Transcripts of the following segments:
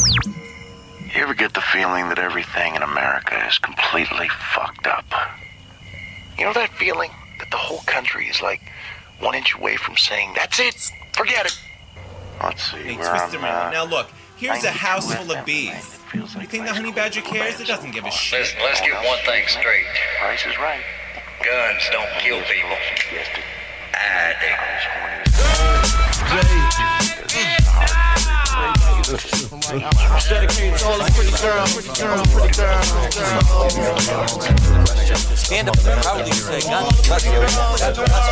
You ever get the feeling that everything in America is completely fucked up? You know that feeling that the whole country is like 1 inch away from saying, that's it, forget it. Let's see, They twist around. Now look, here's a house full of bees. You think the honey badger cares? It doesn't give a shit. Listen, let's get one thing straight. Price is right. Guns don't kill people. I Dedicated to all the pretty girls. Stand up there proudly and say, God bless you. God bless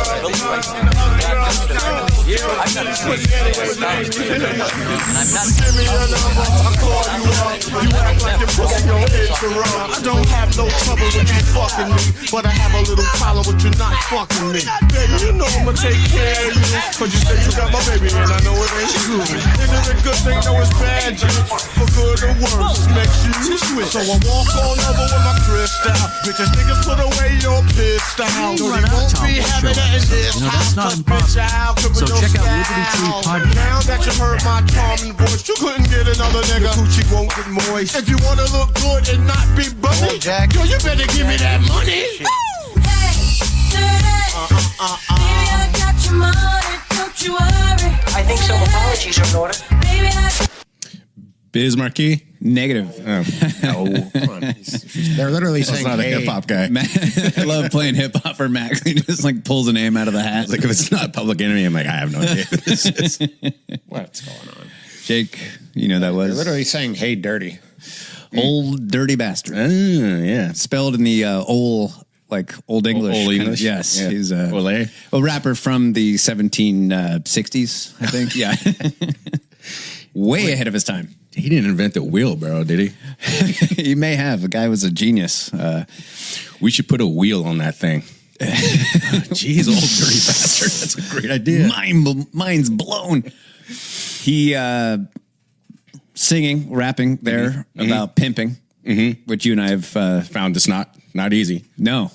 you. I'm not ashamed. And I'm not. You act like your pussy your head's around. I don't have no trouble with you fucking me, but I have a little problem with you not fucking me. Baby, you know I'ma take care of you, cause you say you got my baby and I know it ain't true. Is it a good thing? No, it's bad, G. For good or worse, makes you switch. So I walk on over with my crystal. Bitches, niggas put away your pistol. No, they won't be having that in this house. That's not impossible. So check out Liberty Tree Podcast. Now that you heard my charming voice, you couldn't get another nigga. The coochie won't get moist. If you wanna look good and not be bummy, yo, you better give me that money. Hey, baby, I got your money, don't you worry. I think some apologies are in order. Baby, Biz Marquis? Negative. Oh. No, come on. They're literally That's saying, not a hey, hip hop guy. I love playing hip hop for Max. He just like pulls a name out of the hat. It's like if it's not Public Enemy, I'm like, I have no idea who this is. what's going on? Jake, you know that They're was literally saying, hey, dirty. old dirty bastard. Yeah. Spelled in the old English. Old English? Yes. Yeah. He's a Olé? rapper from the 1760s, I think. Yeah. Way ahead of his time. He didn't invent the wheelbarrow, did he? He may have. The guy was a genius. We should put a wheel on that thing. Jeez, old dirty bastard. That's a great idea. Mind's blown. He singing, rapping there about pimping, which you and I have Found it's not easy. No.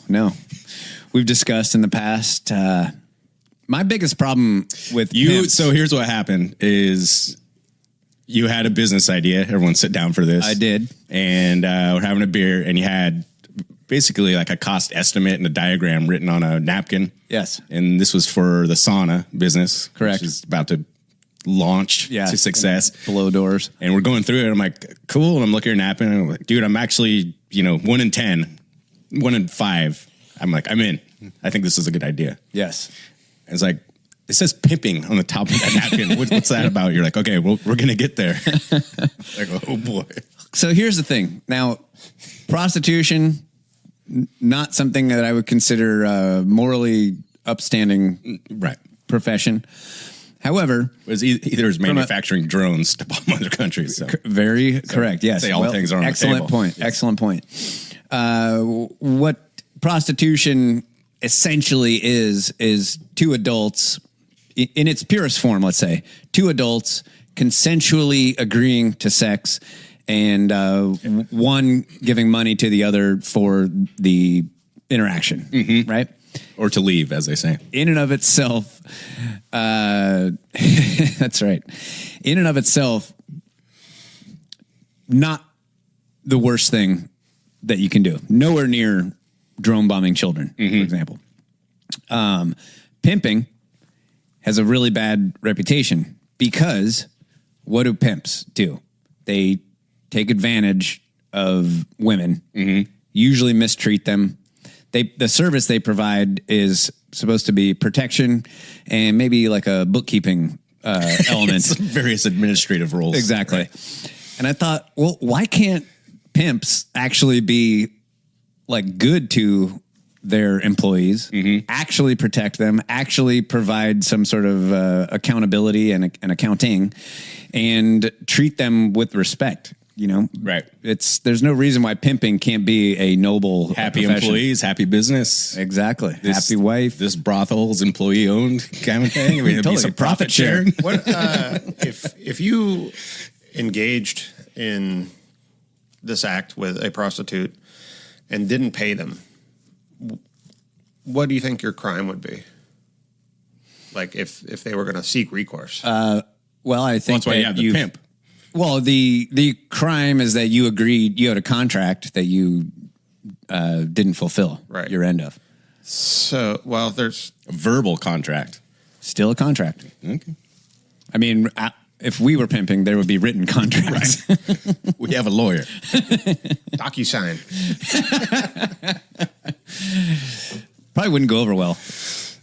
We've discussed in the past. My biggest problem with pimps, So here's what happened is you had a business idea. Everyone sit down for this. I did. And we're having a beer and you had basically like a cost estimate and a diagram written on a napkin. Yes. And this was for the sauna business. Correct. Which is about to launch to success. Blow doors. And we're going through it. I'm like, cool. And I'm looking at your napkin and I'm like, dude, I'm actually, 1 in 10, 1 in 5. I'm like, I'm in. I think this is a good idea. Yes. It's like, it says pimping on the top of that napkin. What's that about? You're like, okay, well, we're going to get there. Like, oh boy. So here's the thing. Now, prostitution, not something that I would consider morally upstanding profession. However, either is manufacturing drones to bomb other countries. So. Very correct. Yes. Say all things are on the table. Excellent point. Yes. Excellent point. What prostitution essentially is two adults in its purest form, let's say, two adults consensually agreeing to sex and one giving money to the other for the interaction, right? Or to leave, as they say. In and of itself, that's right. In and of itself, not the worst thing that you can do. Nowhere near drone bombing children, for example. Pimping has a really bad reputation because what do pimps do? They take advantage of women, usually mistreat them. The service they provide is supposed to be protection and maybe like a bookkeeping element. Various administrative roles. Exactly. Right. And I thought, well, why can't pimps actually be like good to their employees, actually protect them, actually provide some sort of accountability and accounting, and treat them with respect? Right. There's no reason why pimping can't be a noble, happy profession. Employees, happy business. Exactly. Happy wife. This brothel's employee owned kind of thing. I mean, it'd be some profit sharing. What if you engaged in this act with a prostitute and didn't pay them? What do you think your crime would be? Like if they were going to seek recourse? Well, I think that's why you have the pimp. Well, the crime is that you agreed, you had a contract that you didn't fulfill your end of. So, well, there's a verbal contract. Still a contract. Okay. I mean, if we were pimping, there would be written contracts. Right. We have a lawyer. DocuSign. Probably wouldn't go over well.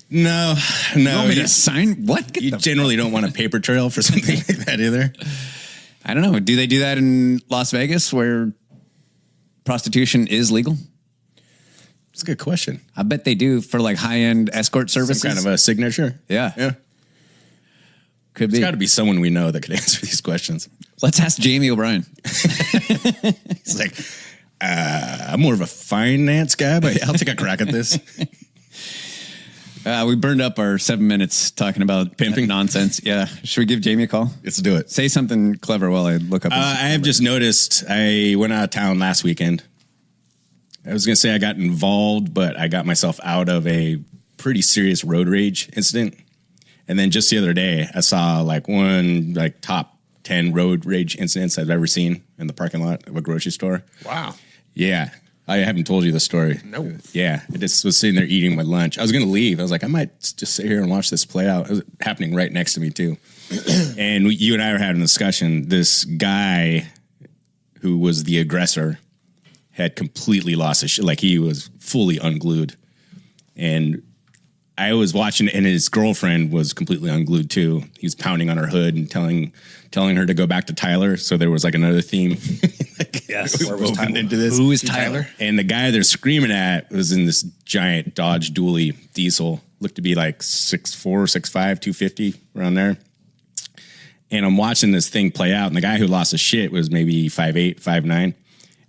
No. You want me to sign? What? You generally don't want a paper trail for something like that either. I don't know. Do they do that in Las Vegas where prostitution is legal? That's a good question. I bet they do for like high-end escort services. Some kind of a signature? Yeah. Could be. There's got to be someone we know that could answer these questions. Let's ask Jamie O'Brien. He's like, I'm more of a finance guy, but I'll take a crack at this. We burned up our 7 minutes talking about pimping nonsense. Yeah. Should we give Jamie a call? Let's do it. Say something clever while I look up. I have just noticed I went out of town last weekend. I was going to say I got involved, but I got myself out of a pretty serious road rage incident. And then just the other day, I saw one top 10 road rage incidents I've ever seen in the parking lot of a grocery store. Wow. Yeah. I haven't told you the story. No. Yeah. I just was sitting there eating my lunch. I was going to leave. I was like, I might just sit here and watch this play out. It was happening right next to me, too. And you and I were having a discussion. This guy who was the aggressor had completely lost his shit. Like, he was fully unglued. And I was watching, and his girlfriend was completely unglued, too. He was pounding on her hood and telling her to go back to Tyler. So there was another theme. Yes. Where was Tyler? Into this. Who is Tyler? And the guy they're screaming at was in this giant Dodge Dually diesel. Looked to be 6'4", 6'5", 250, around there. And I'm watching this thing play out. And the guy who lost his shit was maybe 5'8", 5'9".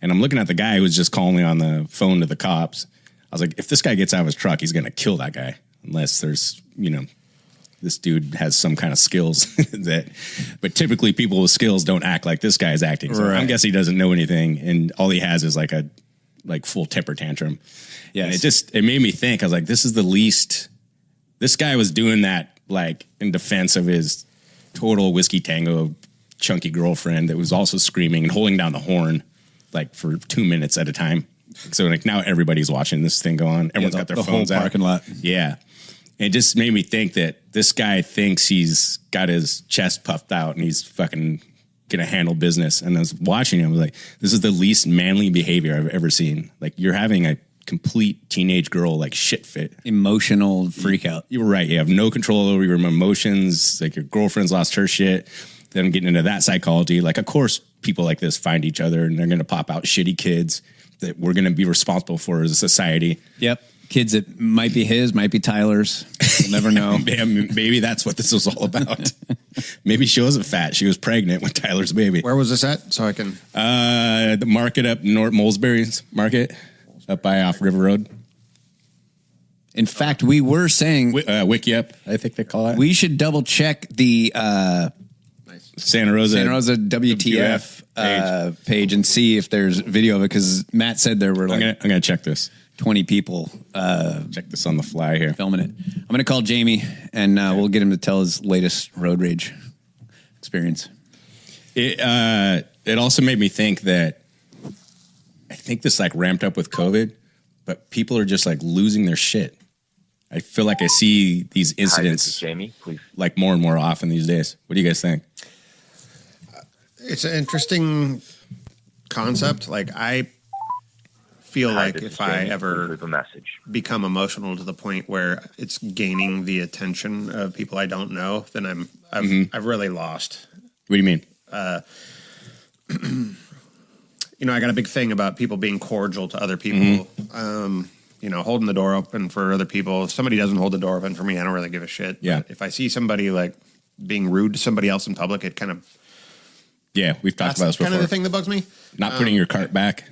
And I'm looking at the guy who was just calling me on the phone to the cops. I was like, if this guy gets out of his truck, he's going to kill that guy. Unless there's, this dude has some kind of skills but typically people with skills don't act like this guy is acting. So Right. I guess he doesn't know anything. And all he has is a full temper tantrum. Yeah. And it made me think, I was like, this guy was doing that, in defense of his total whiskey tango chunky girlfriend that was also screaming and holding down the horn, for 2 minutes at a time. So now everybody's watching this thing go on. Everyone's got their phones whole out. parking lot. Yeah. It just made me think that this guy thinks he's got his chest puffed out and he's fucking going to handle business. And I was watching him, I was like, this is the least manly behavior I've ever seen. You're having a complete teenage girl, shit fit. Emotional freak out. You were right. You have no control over your emotions. Your girlfriend's lost her shit. Then I'm getting into that psychology. Of course, people like this find each other and they're going to pop out shitty kids that we're going to be responsible for as a society. Yep. Kids that might be his, might be Tyler's. You'll never know. Maybe that's what this was all about. Maybe she wasn't fat. She was pregnant with Tyler's baby. Where was this at? So I can... The market up North Molesbury's Market up by off River Road. In fact, we were saying... Wiki Up, I think they call it. We should double check the Santa Rosa WTF page and see if there's video of it, because Matt said there were I'm gonna check this. 20 people check this on the fly here, filming it. I'm going to call Jamie and we'll get him to tell his latest road rage experience. It also made me think that I think this ramped up with COVID, but people are just losing their shit. I feel like I see these incidents. Hi, this is Jamie, please. More and more often these days. What do you guys think? It's an interesting concept. I feel if I ever become emotional to the point where it's gaining the attention of people I don't know, then I've really lost. What do you mean? I got a big thing about people being cordial to other people. Holding the door open for other people. If somebody doesn't hold the door open for me, I don't really give a shit. Yeah. But if I see somebody being rude to somebody else in public, it kind of... Yeah, we've talked about this before. Kind of the thing that bugs me. Not putting your cart back.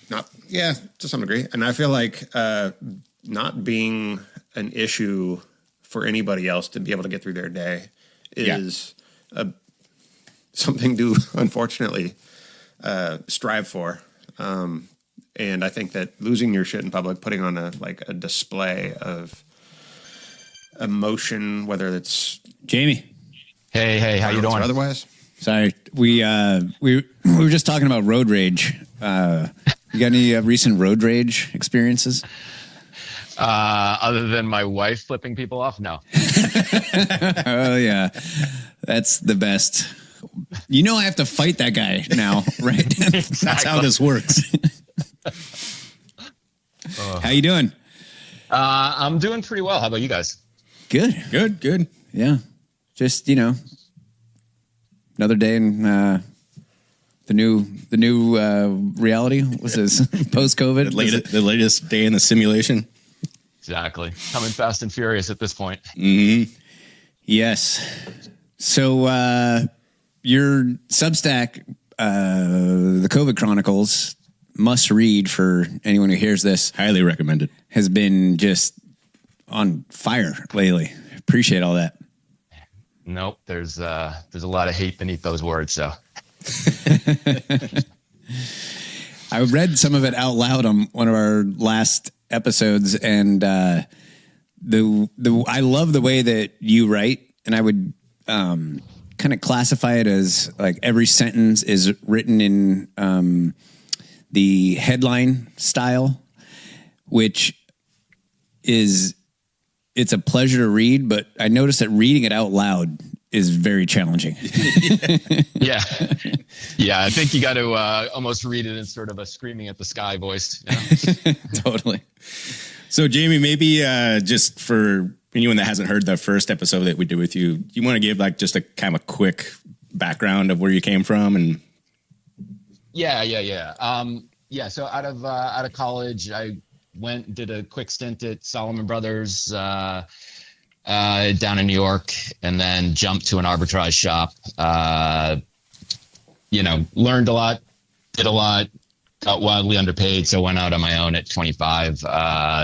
To some degree. And I feel not being an issue for anybody else to be able to get through their day is something to, unfortunately, strive for. And I think that losing your shit in public, putting on a display of emotion, whether it's Jamie. Hey, how you doing? Otherwise, Sorry, we were just talking about road rage. You got any recent road rage experiences? Other than my wife flipping people off, no. Oh yeah, that's the best. You know, I have to fight that guy now, right? That's how this works. How you doing? I'm doing pretty well. How about you guys? Good. Yeah, just another day in the new reality. What's this? Post-COVID, The latest day in the simulation. Exactly. Coming fast and furious at this point. Mm-hmm. Yes. So your Substack, the COVID Chronicles, must read for anyone who hears this. Highly recommended. Has been just on fire lately. Appreciate all that. Nope. There's a lot of hate beneath those words. So I read some of it out loud on one of our last episodes, and I love the way that you write, and I would kind of classify it as like every sentence is written in the headline style, which it's a pleasure to read, but I noticed that reading it out loud is very challenging. Yeah. I think you got to almost read it in sort of a screaming at the sky voice. Totally. So Jamie, maybe just for anyone that hasn't heard the first episode that we did with you, you want to give like just a kind of a quick background of where you came from and. Yeah. So out of college, I went and did a quick stint at Solomon Brothers down in New York, and then jumped to an arbitrage shop. Learned a lot, did a lot, got wildly underpaid, so went out on my own at 25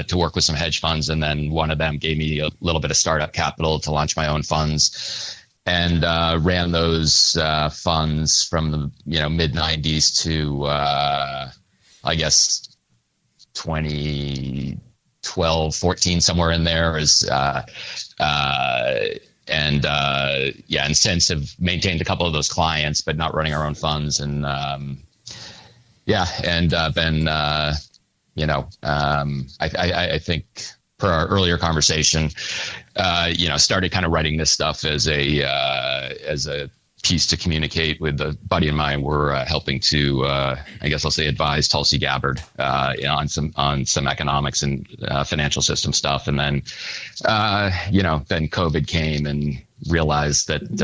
to work with some hedge funds, and then one of them gave me a little bit of startup capital to launch my own funds, and ran those funds from the mid 90s to I guess 2012, 14, somewhere in there and since have maintained a couple of those clients, but not running our own funds. And been I think per our earlier conversation, started kind of writing this stuff as a piece to communicate with a buddy of mine. We're helping to, I guess I'll say, advise Tulsi Gabbard on some economics and financial system stuff. And then, then COVID came and realized that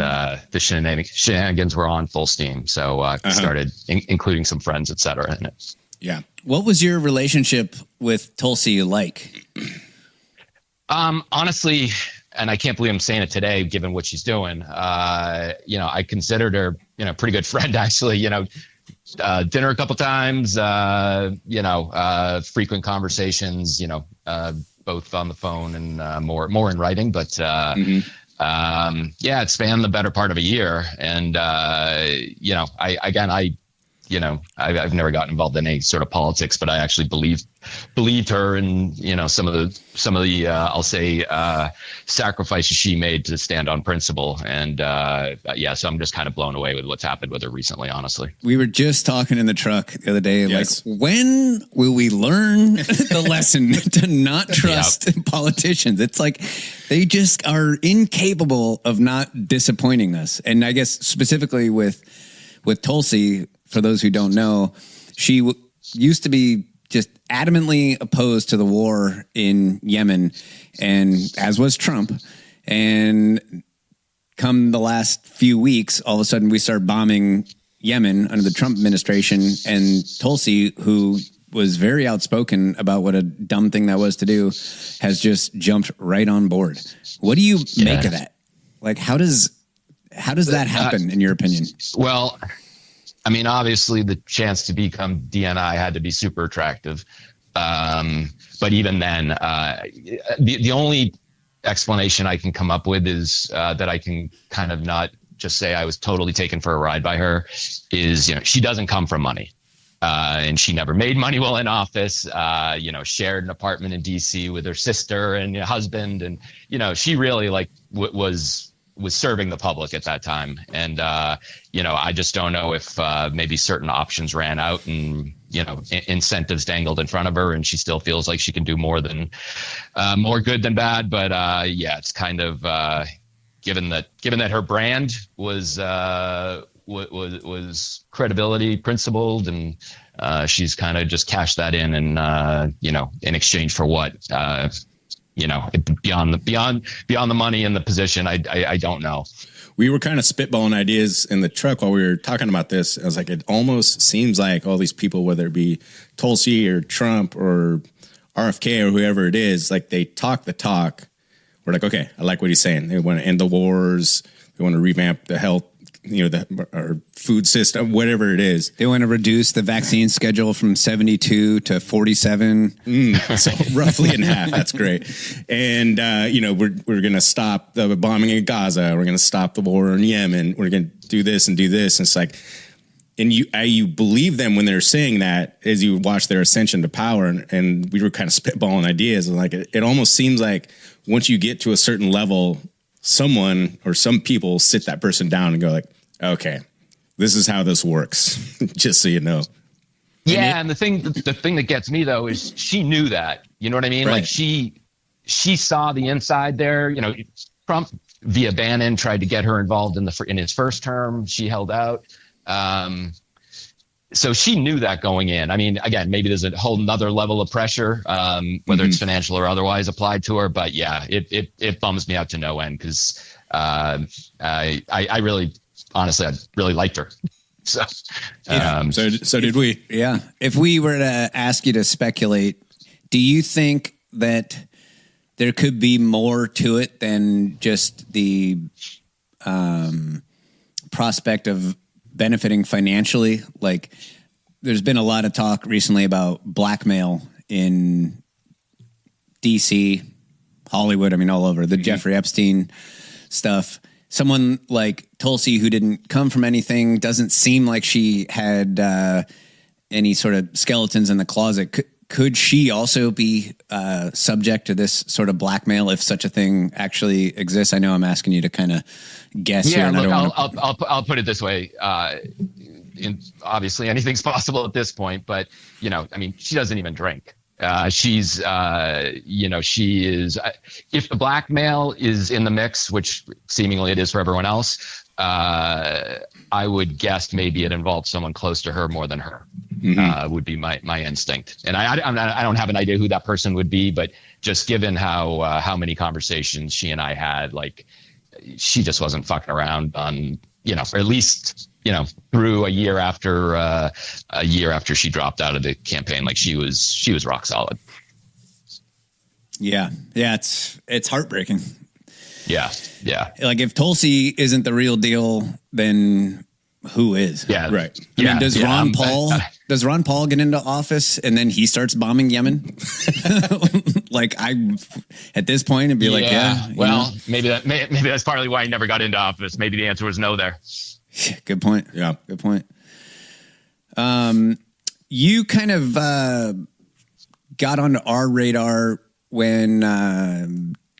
the shenanigans were on full steam. So started including some friends, et cetera, in it. Yeah. What was your relationship with Tulsi like? Honestly, and I can't believe I'm saying it today, given what she's doing. I considered her, pretty good friend, actually. Dinner a couple times. Frequent conversations. Both on the phone and more in writing. But it spanned the better part of a year. And I've never gotten involved in any sort of politics, but I actually believed her and some of the I'll say sacrifices she made to stand on principle. And so I'm just kind of blown away with what's happened with her recently, honestly. We were just talking in the truck the other day, yes. Like, when will we learn the lesson to not trust politicians? It's like they just are incapable of not disappointing us. And I guess specifically with Tulsi, for those who don't know, she used to be just adamantly opposed to the war in Yemen, and as was Trump. And come the last few weeks, all of a sudden we start bombing Yemen under the Trump administration, and Tulsi, who was very outspoken about what a dumb thing that was to do, has just jumped right on board. What do you make of that? Like, how does that happen in your opinion? Well, I mean, obviously the chance to become DNI had to be super attractive. But even then, the only explanation I can come up with is that I can kind of not just say I was totally taken for a ride by her is, she doesn't come from money. And she never made money while in office, shared an apartment in DC with her sister and husband. And, she really was was serving the public at that time. And, I just don't know if maybe certain options ran out and, incentives dangled in front of her, and she still feels like she can do more good than bad. But it's kind of given that her brand was credibility principled, and she's kind of just cashed that in, and in exchange for what, beyond the money and the position, I don't know. We were kind of spitballing ideas in the truck while we were talking about this. I was like, it almost seems like all these people, whether it be Tulsi or Trump or RFK or whoever it is, like they talk the talk. We're like, okay, I like what he's saying. They want to end the wars. They want to revamp the health, our food system, whatever it is. They want to reduce the vaccine schedule from 72 to 47. So roughly in half. That's great. And, we're going to stop the bombing in Gaza. We're going to stop the war in Yemen. We're going to do this and do this. And it's like, and you believe them when they're saying that as you watch their ascension to power. And we were kind of spitballing ideas. And like, it almost seems like once you get to a certain level, someone or some people sit that person down and go like, okay, this is how this works. Just so you know. Yeah. And the thing that gets me though, is she knew that, you know what I mean? Right. Like she saw the inside there, Trump via Bannon tried to get her involved in his first term. She held out. So she knew that going in. I mean, again, maybe there's a whole nother level of pressure, whether it's financial or otherwise applied to her. But yeah, it bums me out to no end, because I really, honestly, I really liked her. So, so did we. Yeah. If we were to ask you to speculate, do you think that there could be more to it than just the prospect of benefiting financially? Like, there's been a lot of talk recently about blackmail in DC, Hollywood, all over the Jeffrey Epstein stuff. Someone like Tulsi, who didn't come from anything, doesn't seem like she had any sort of skeletons in the closet. Could she also be subject to this sort of blackmail if such a thing actually exists? I know I'm asking you to kind of guess here. Yeah, look, I'll put it this way. Obviously, anything's possible at this point, but she doesn't even drink. She is. If the blackmail is in the mix, which seemingly it is for everyone else, I would guess maybe it involves someone close to her more than her. Would be my instinct, and I don't have an idea who that person would be, but just given how many conversations she and I had, like, she just wasn't fucking around on, or at least through a year after she dropped out of the campaign, like she was rock solid. Yeah, it's heartbreaking. Yeah. Like, if Tulsi isn't the real deal, then who is? Yeah, right. Does Ron Paul get into office and then he starts bombing Yemen? Like, at this point, it'd be like, well, maybe that's partly why he never got into office. Maybe the answer was no there. Good point. Yeah, good point. You kind of got onto our radar when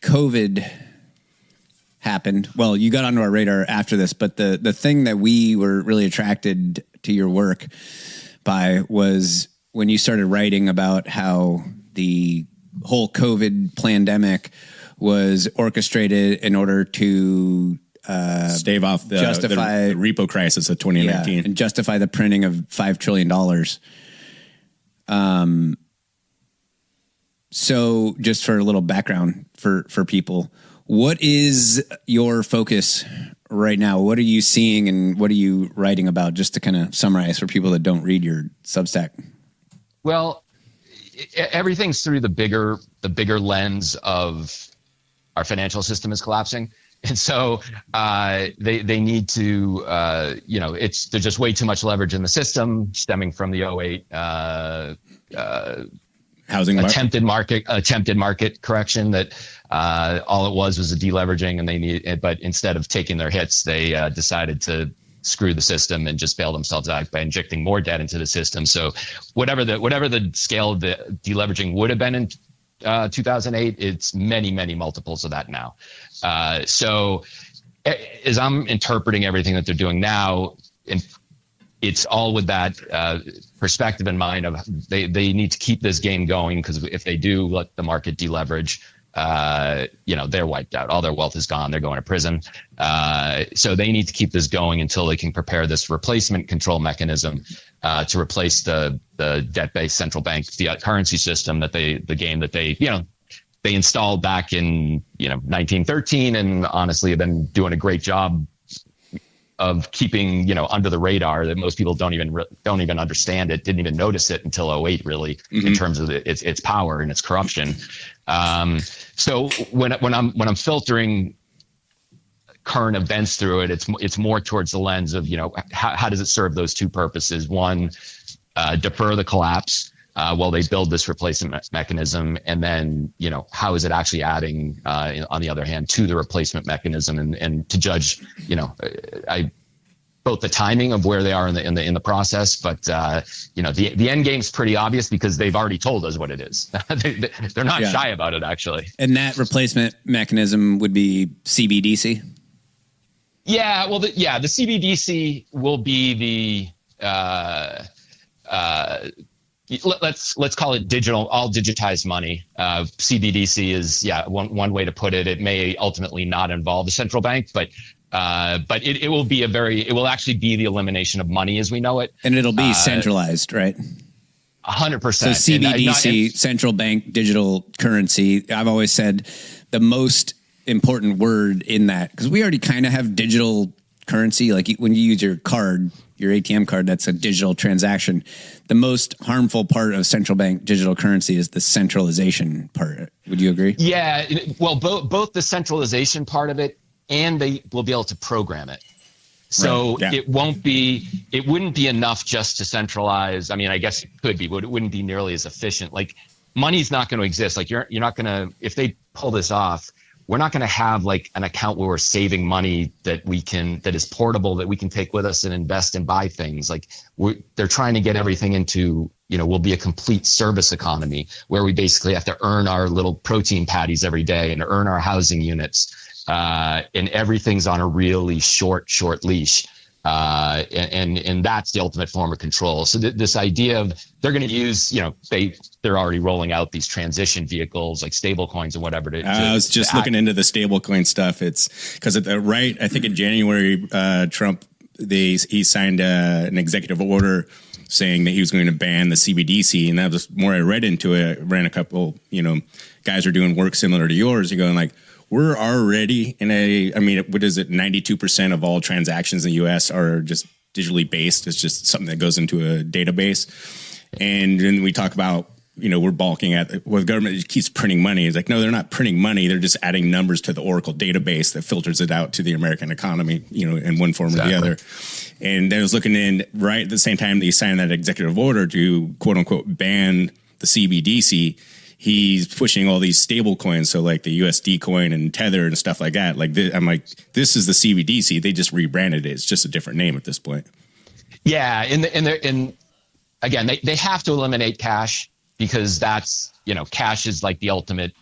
COVID happened. Well, you got onto our radar after this, but the thing that we were really attracted to your work by was when you started writing about how the whole COVID pandemic was orchestrated in order to stave off the repo crisis of 2019 and justify the printing of $5 trillion. So just for a little background for people, what is your focus right now? What are you seeing and what are you writing about, just to kind of summarize for people that don't read your Substack? Well, everything's through the bigger lens of our financial system is collapsing. And so they need to, there's just way too much leverage in the system stemming from the 2008 housing attempted market correction that all it was a deleveraging, and but instead of taking their hits, they decided to screw the system and just bail themselves out by injecting more debt into the system. So whatever the scale of the deleveraging would have been in 2008, it's many multiples of that now. So as I'm interpreting everything that they're doing now, and it's all with that perspective in mind of they need to keep this game going, because if they do let the market deleverage, they're wiped out. All their wealth is gone. They're going to prison. So they need to keep this going until they can prepare this replacement control mechanism to replace the debt-based central bank fiat currency system they installed back in 1913, and honestly have been doing a great job of keeping under the radar, that most people don't even understand it, didn't even notice it until 2008, really, in terms of its power and its corruption. So when I'm filtering current events through it, it's more towards the lens of how does it serve those two purposes? One, defer the collapse while they build this replacement mechanism, and then how is it actually adding on the other hand to the replacement mechanism, and to judge both the timing of where they are in the process, but the end game's pretty obvious because they've already told us what it is. They're not shy about it, actually. And that replacement mechanism would be CBDC. Yeah, well, the CBDC will be the let's call it digital, all digitized money. CBDC is one way to put it. It may ultimately not involve the central bank, but it will be it will actually be the elimination of money as we know it, and it'll be centralized, right? 100%. So CBDC, central bank digital currency. I've always said the most important word in that, because we already kind of have digital currency. Like when you use your card, your ATM card, that's a digital transaction. The most harmful part of central bank digital currency is the centralization part. Would you agree? Yeah. Well, both the centralization part of it, and they will be able to program it. So it wouldn't be enough just to centralize. I mean, I guess it could be, but it wouldn't be nearly as efficient. Like money's not going to exist. Like you're not going to, if they pull this off, we're not going to have like an account where we're saving money that is portable, that we can take with us and invest and buy things. Like they're trying to get everything into, we'll be a complete service economy where we basically have to earn our little protein patties every day and earn our housing units. And everything's on a really short leash. And that's the ultimate form of control. So this idea of they're going to use, they're already rolling out these transition vehicles like stable coins and whatever. I was just looking into the stable coin stuff. It's because at the right, I think in January, Trump, he signed an executive order saying that he was going to ban the CBDC. And that was more I read into it. I ran a couple, guys are doing work similar to yours. You're going like, we're already what is it? 92% of all transactions in the US are just digitally based. It's just something that goes into a database. And then we talk about, we're balking at the government keeps printing money. It's like, no, they're not printing money. They're just adding numbers to the Oracle database that filters it out to the American economy, in one form or the other. And I was looking in right at the same time that he signed that executive order to quote unquote ban the CBDC. He's pushing all these stable coins, so like the USD coin and Tether and stuff like that. Like I'm like, this is the CBDC. They just rebranded it. It's just a different name at this point. Yeah, and again, they have to eliminate cash because that's cash is like the ultimate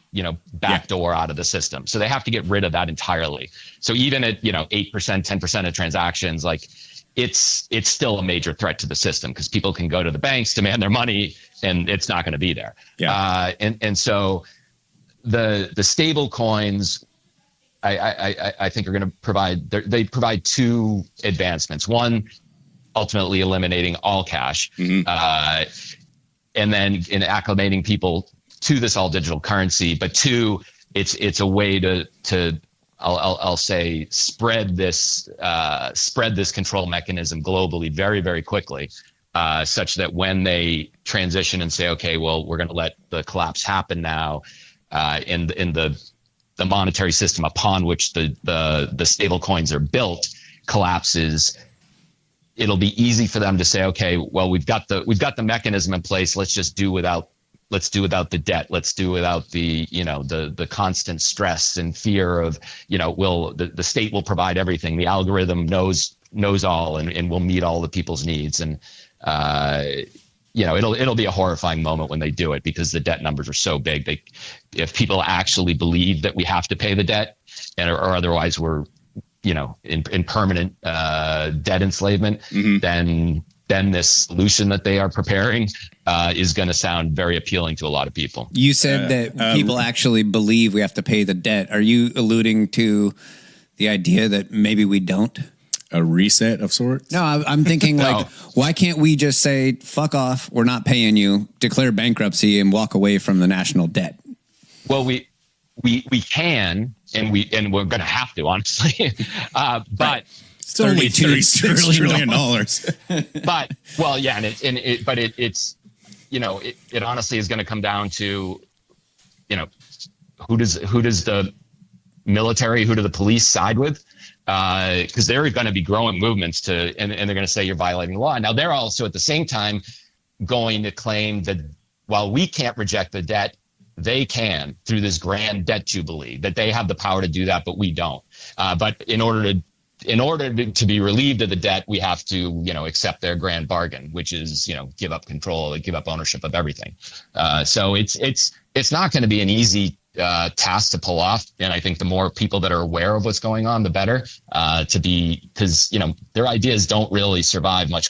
backdoor out of the system. So they have to get rid of that entirely. So even at 8%, 10% of transactions, like it's still a major threat to the system because people can go to the banks, demand their money, and it's not going to be there. Yeah. And so the stable coins, I think are going to they provide two advancements. One, ultimately eliminating all cash, and then in acclimating people to this all digital currency. But two, it's a way to I'll say spread this control mechanism globally very, very quickly, such that when they transition and say, okay, well, we're going to let the collapse happen now, in the monetary system upon which the stable coins are built collapses, it'll be easy for them to say, okay, well, we've got the mechanism in place. Let's do without the debt. Let's do without the the constant stress and fear of the state will provide everything. The algorithm knows all and will meet all the people's needs. And it'll be a horrifying moment when they do it because the debt numbers are so big. If people actually believe that we have to pay the debt or otherwise we're in permanent debt enslavement, then this solution that they are preparing is going to sound very appealing to a lot of people. You said that people actually believe we have to pay the debt. Are you alluding to the idea that maybe we don't? A reset of sorts? No, I'm thinking like, why can't we just say, fuck off, we're not paying you, declare bankruptcy, and walk away from the national debt? Well, we can, and we're going to have to, honestly. But it's only $36 trillion. But well, yeah, it's it honestly is going to come down to, who does the military, who do the police side with? Because there are going to be growing movements and they're going to say you're violating the law. Now they're also at the same time going to claim that while we can't reject the debt, they can through this grand debt jubilee, that they have the power to do that, but we don't. But in order to be relieved of the debt, we have to, accept their grand bargain, which is, give up control, give up ownership of everything. So it's not going to be an easy task to pull off. And I think the more people that are aware of what's going on, the better, because, their ideas don't really survive much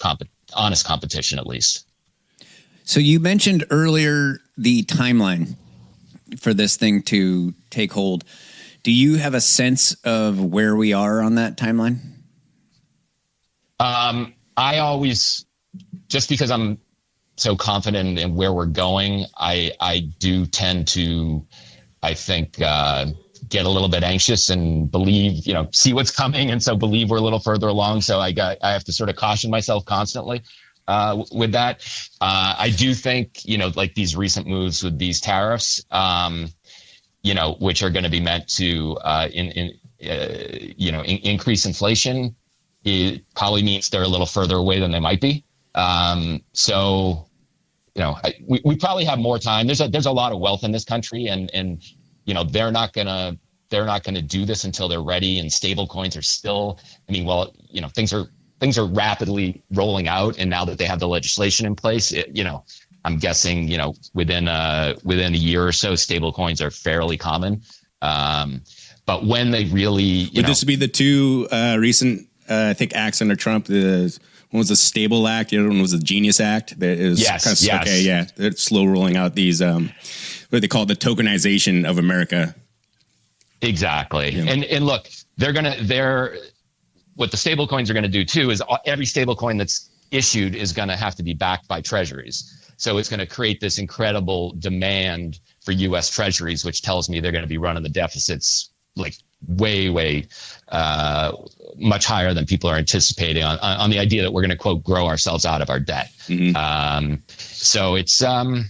honest competition, at least. So you mentioned earlier the timeline for this thing to take hold. Do you have a sense of where we are on that timeline? I always, just because I'm so confident in where we're going, I do tend to, I think, get a little bit anxious and believe, see what's coming. And so believe we're a little further along. So I have to sort of caution myself constantly with that. I do think, like these recent moves with these tariffs, which are going to be meant to, increase inflation, it probably means they're a little further away than they might be. So, we probably have more time. There's a lot of wealth in this country, and they're not gonna do this until they're ready. And stable coins are still, things are rapidly rolling out. And now that they have the legislation in place, I'm guessing, within a year or so, stable coins are fairly common. But when they really, would this be the two recent, I think, acts under Trump? One was the Stable Act. The other one was the Genius Act. That is yes. Okay, yeah. They're slow rolling out these, what they call the tokenization of America. Exactly. Yeah. And look, what the stable coins are going to do too is every stable coin that's issued is going to have to be backed by treasuries. So it's going to create this incredible demand for U.S. treasuries, which tells me they're going to be running the deficits like way much higher than people are anticipating on the idea that we're going to, quote, grow ourselves out of our debt. Mm-hmm. So it's I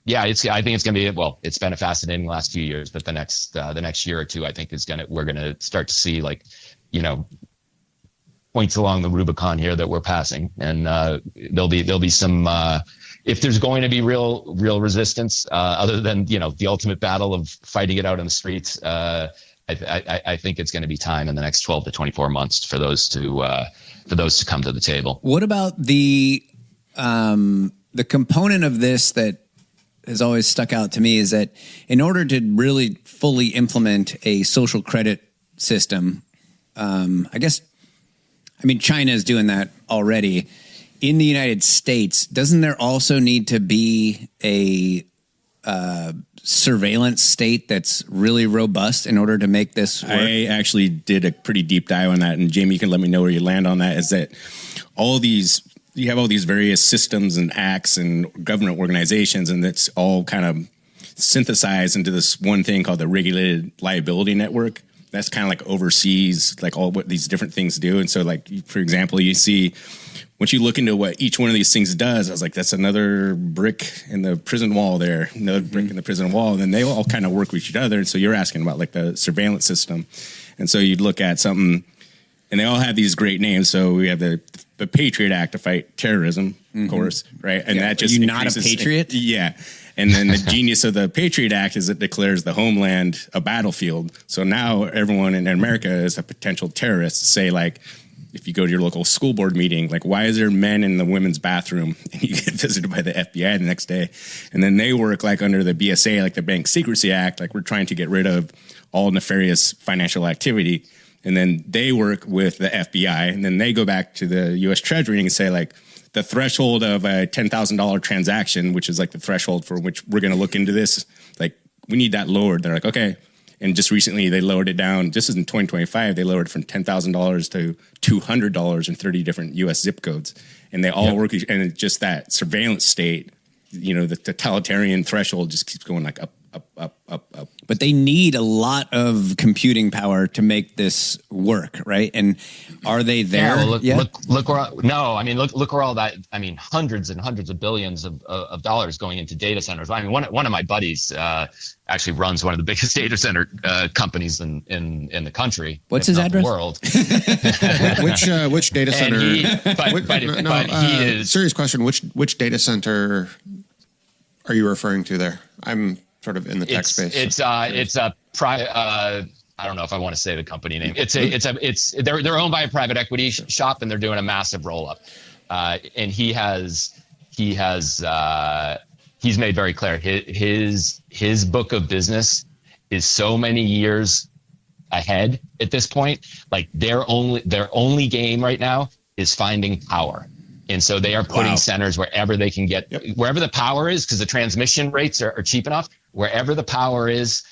think it's going to be, it's been a fascinating last few years, but the next year or two, I think we're going to start to see points along the Rubicon here that we're passing. And there'll be some, if there's going to be real resistance, other than, the ultimate battle of fighting it out in the streets, I think it's going to be time in the next 12 to 24 months for those to come to the table. What about the component of this that has always stuck out to me is that in order to really fully implement a social credit system, China is doing that already. In the United States, doesn't there also need to be a surveillance state that's really robust in order to make this work? I actually did a pretty deep dive on that, and Jamie, you can let me know where you land on that. Is that you have all these various systems and acts and government organizations, and it's all kind of synthesized into this one thing called the Regulated Liability Network. That's kind of like oversees like all what these different things do. And so, like, for example, you see, once you look into what each one of these things does, I was like, that's another brick in the prison wall there, another brick in the prison wall. And then they all kind of work with each other. And so you're asking about like the surveillance system. And so you'd look at something, and they all have these great names. So we have the Patriot Act to fight terrorism, of course, right? And that just are you not a patriot? Yeah. And then the genius of the Patriot Act is it declares the homeland a battlefield. So now everyone in America is a potential terrorist. Say, like, if you go to your local school board meeting, like, why is there men in the women's bathroom? And you get visited by the FBI the next day. And then they work like under the BSA, like the Bank Secrecy Act, like we're trying to get rid of all nefarious financial activity. and then they work with the FBI, and then they go back to the U.S. Treasury and say like the threshold of a $10,000 transaction, which is like the threshold for which we're going to look into this. Like we need that lowered. They're like, okay. And just recently they lowered it down. Just in 2025, they lowered it from $10,000 to $200 in 30 different U.S. zip codes. And they all work. And it's just that surveillance state, you know, the totalitarian threshold just keeps going like up. But they need a lot of computing power to make this work, right? And are they there? Yeah, well, look where. No, I mean, look where all that. I mean, hundreds and hundreds of billions of dollars going into data centers. I mean, one of my buddies actually runs one of the biggest data center companies in the country. What's his address? The world. Which data center? He is serious question. Which data center are you referring to there? I'm sort of in the tech space. It's a private. I don't know if I want to say the company name. They're owned by a private equity shop, and they're doing a massive roll up. And he's made very clear his book of business is so many years ahead at this point. Like their only game right now is finding power. And so they are putting centers wherever they can get, wherever the power is, because the transmission rates are cheap enough. Wherever the power is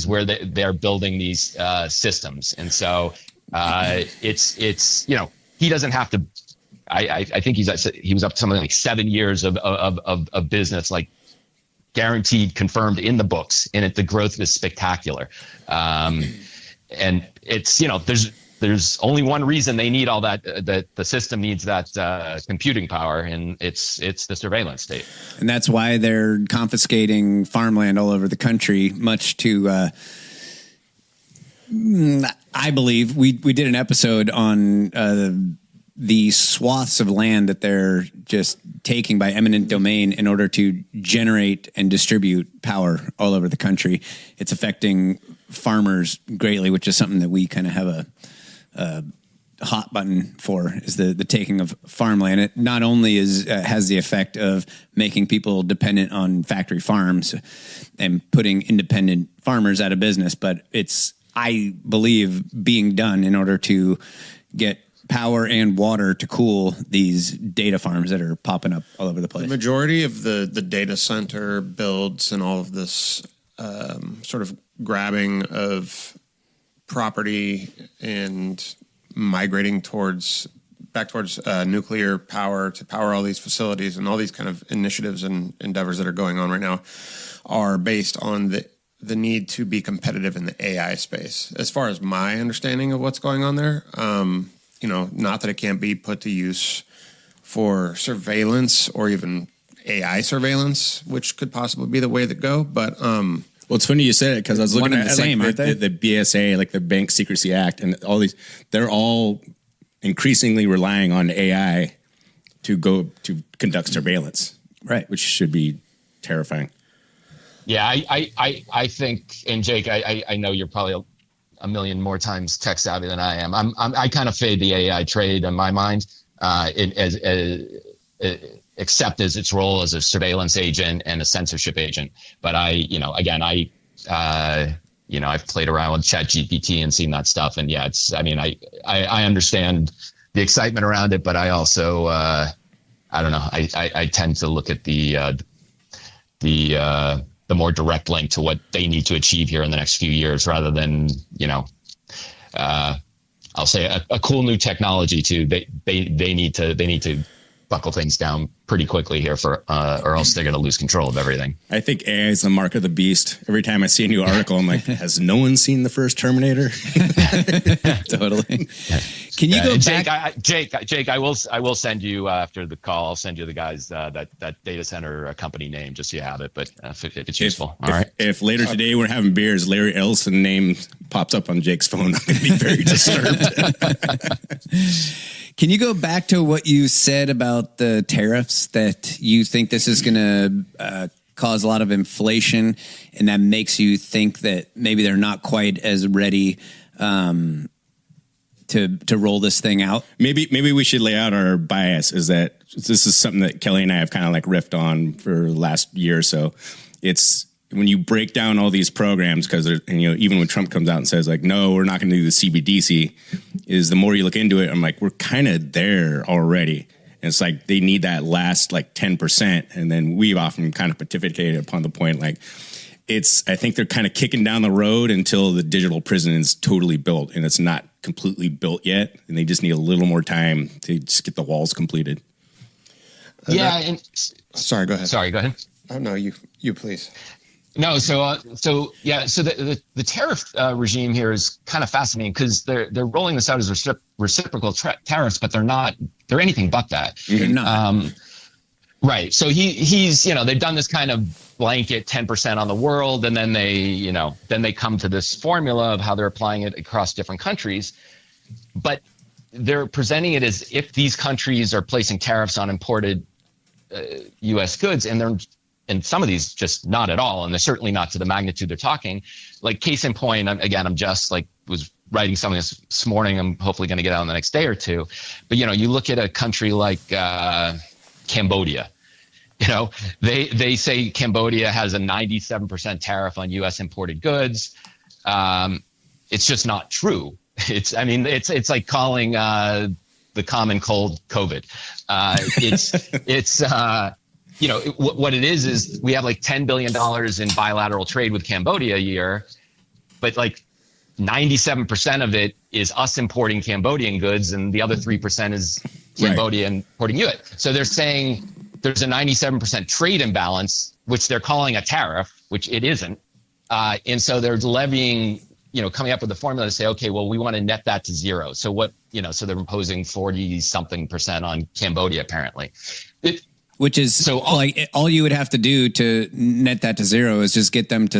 where they're building these systems. And so it's you know, he doesn't have to. I think he was up to something like 7 years of business, like guaranteed, confirmed in the books, and the growth is spectacular. And it's, you know, there's only one reason they need all that the system needs that computing power, and it's the surveillance state. And that's why they're confiscating farmland all over the country, much to I believe we did an episode on the swaths of land that they're just taking by eminent domain in order to generate and distribute power all over the country. It's affecting farmers greatly, which is something that we kind of have a hot button for, is the taking of farmland. It not only has the effect of making people dependent on factory farms and putting independent farmers out of business, but it's, I believe, being done in order to get power and water to cool these data farms that are popping up all over the place. The majority of the data center builds and all of this sort of grabbing of property and migrating back towards nuclear power to power all these facilities, and all these kind of initiatives and endeavors that are going on right now are based on the need to be competitive in the AI space. As far as my understanding of what's going on there, you know, not that it can't be put to use for surveillance or even AI surveillance, which could possibly be the way to go, but well, it's funny you said it, because I was looking at the same, like the BSA, like the Bank Secrecy Act, and all these. They're all increasingly relying on AI to conduct surveillance, right? Which should be terrifying. Yeah, I think, and Jake, I know you're probably a million more times tech savvy than I am. I kind of fade the AI trade in my mind, except as its role as a surveillance agent and a censorship agent. But I've played around with ChatGPT and seen that stuff. And yeah, I understand the excitement around it, but I also, I don't know. I tend to look at the more direct link to what they need to achieve here in the next few years, rather than, I'll say a cool new technology too. They need to buckle things down pretty quickly here or else they're going to lose control of everything. I think AI is the mark of the beast. Every time I see a new article, I'm like, has no one seen the first Terminator? Totally. Can you go back? Jake, I will send you after the call. I'll send you the guys that data center company name, just so you have it. But if it's useful, all right. If later today we're having beers, Larry Ellison name pops up on Jake's phone, I'm going to be very disturbed. Can you go back to what you said about the tariffs, that you think this is going to cause a lot of inflation, and that makes you think that maybe they're not quite as ready to roll this thing out? Maybe we should lay out our bias, is that this is something that Kelly and I have kind of like riffed on for the last year or so. It's when you break down all these programs, because even when Trump comes out and says like, no, we're not going to do the CBDC, is the more you look into it, I'm like, we're kind of there already. And it's like they need that last like 10%, and then we've often kind of pontificated upon the point like I think they're kind of kicking down the road until the digital prison is totally built, and it's not completely built yet, and they just need a little more time to just get the walls completed. Sorry, go ahead. Sorry, go ahead. Oh no, you please. No, so the tariff regime here is kind of fascinating because they're rolling this out as reciprocal tariffs, but they're anything but that. They're not. Right. So he's they've done this kind of blanket 10% on the world, and then they come to this formula of how they're applying it across different countries, but they're presenting it as if these countries are placing tariffs on imported U.S. goods, and some of these just not at all, and they're certainly not to the magnitude they're talking. Like case in point, I'm just like was writing something this morning. I'm hopefully going to get out in the next day or two. But you look at a country like Cambodia. They say Cambodia has a 97% tariff on U.S. imported goods. It's just not true. It's like calling the common cold COVID. What it is we have like $10 billion in bilateral trade with Cambodia a year, but like 97% of it is us importing Cambodian goods, and the other 3% is Cambodia importing US. So they're saying there's a 97% trade imbalance, which they're calling a tariff, which it isn't. And so they're levying, coming up with a formula to say, okay, well, we want to net that to zero. So so they're imposing 40-something% on Cambodia, apparently. Which is so all you would have to do to net that to zero is just get them to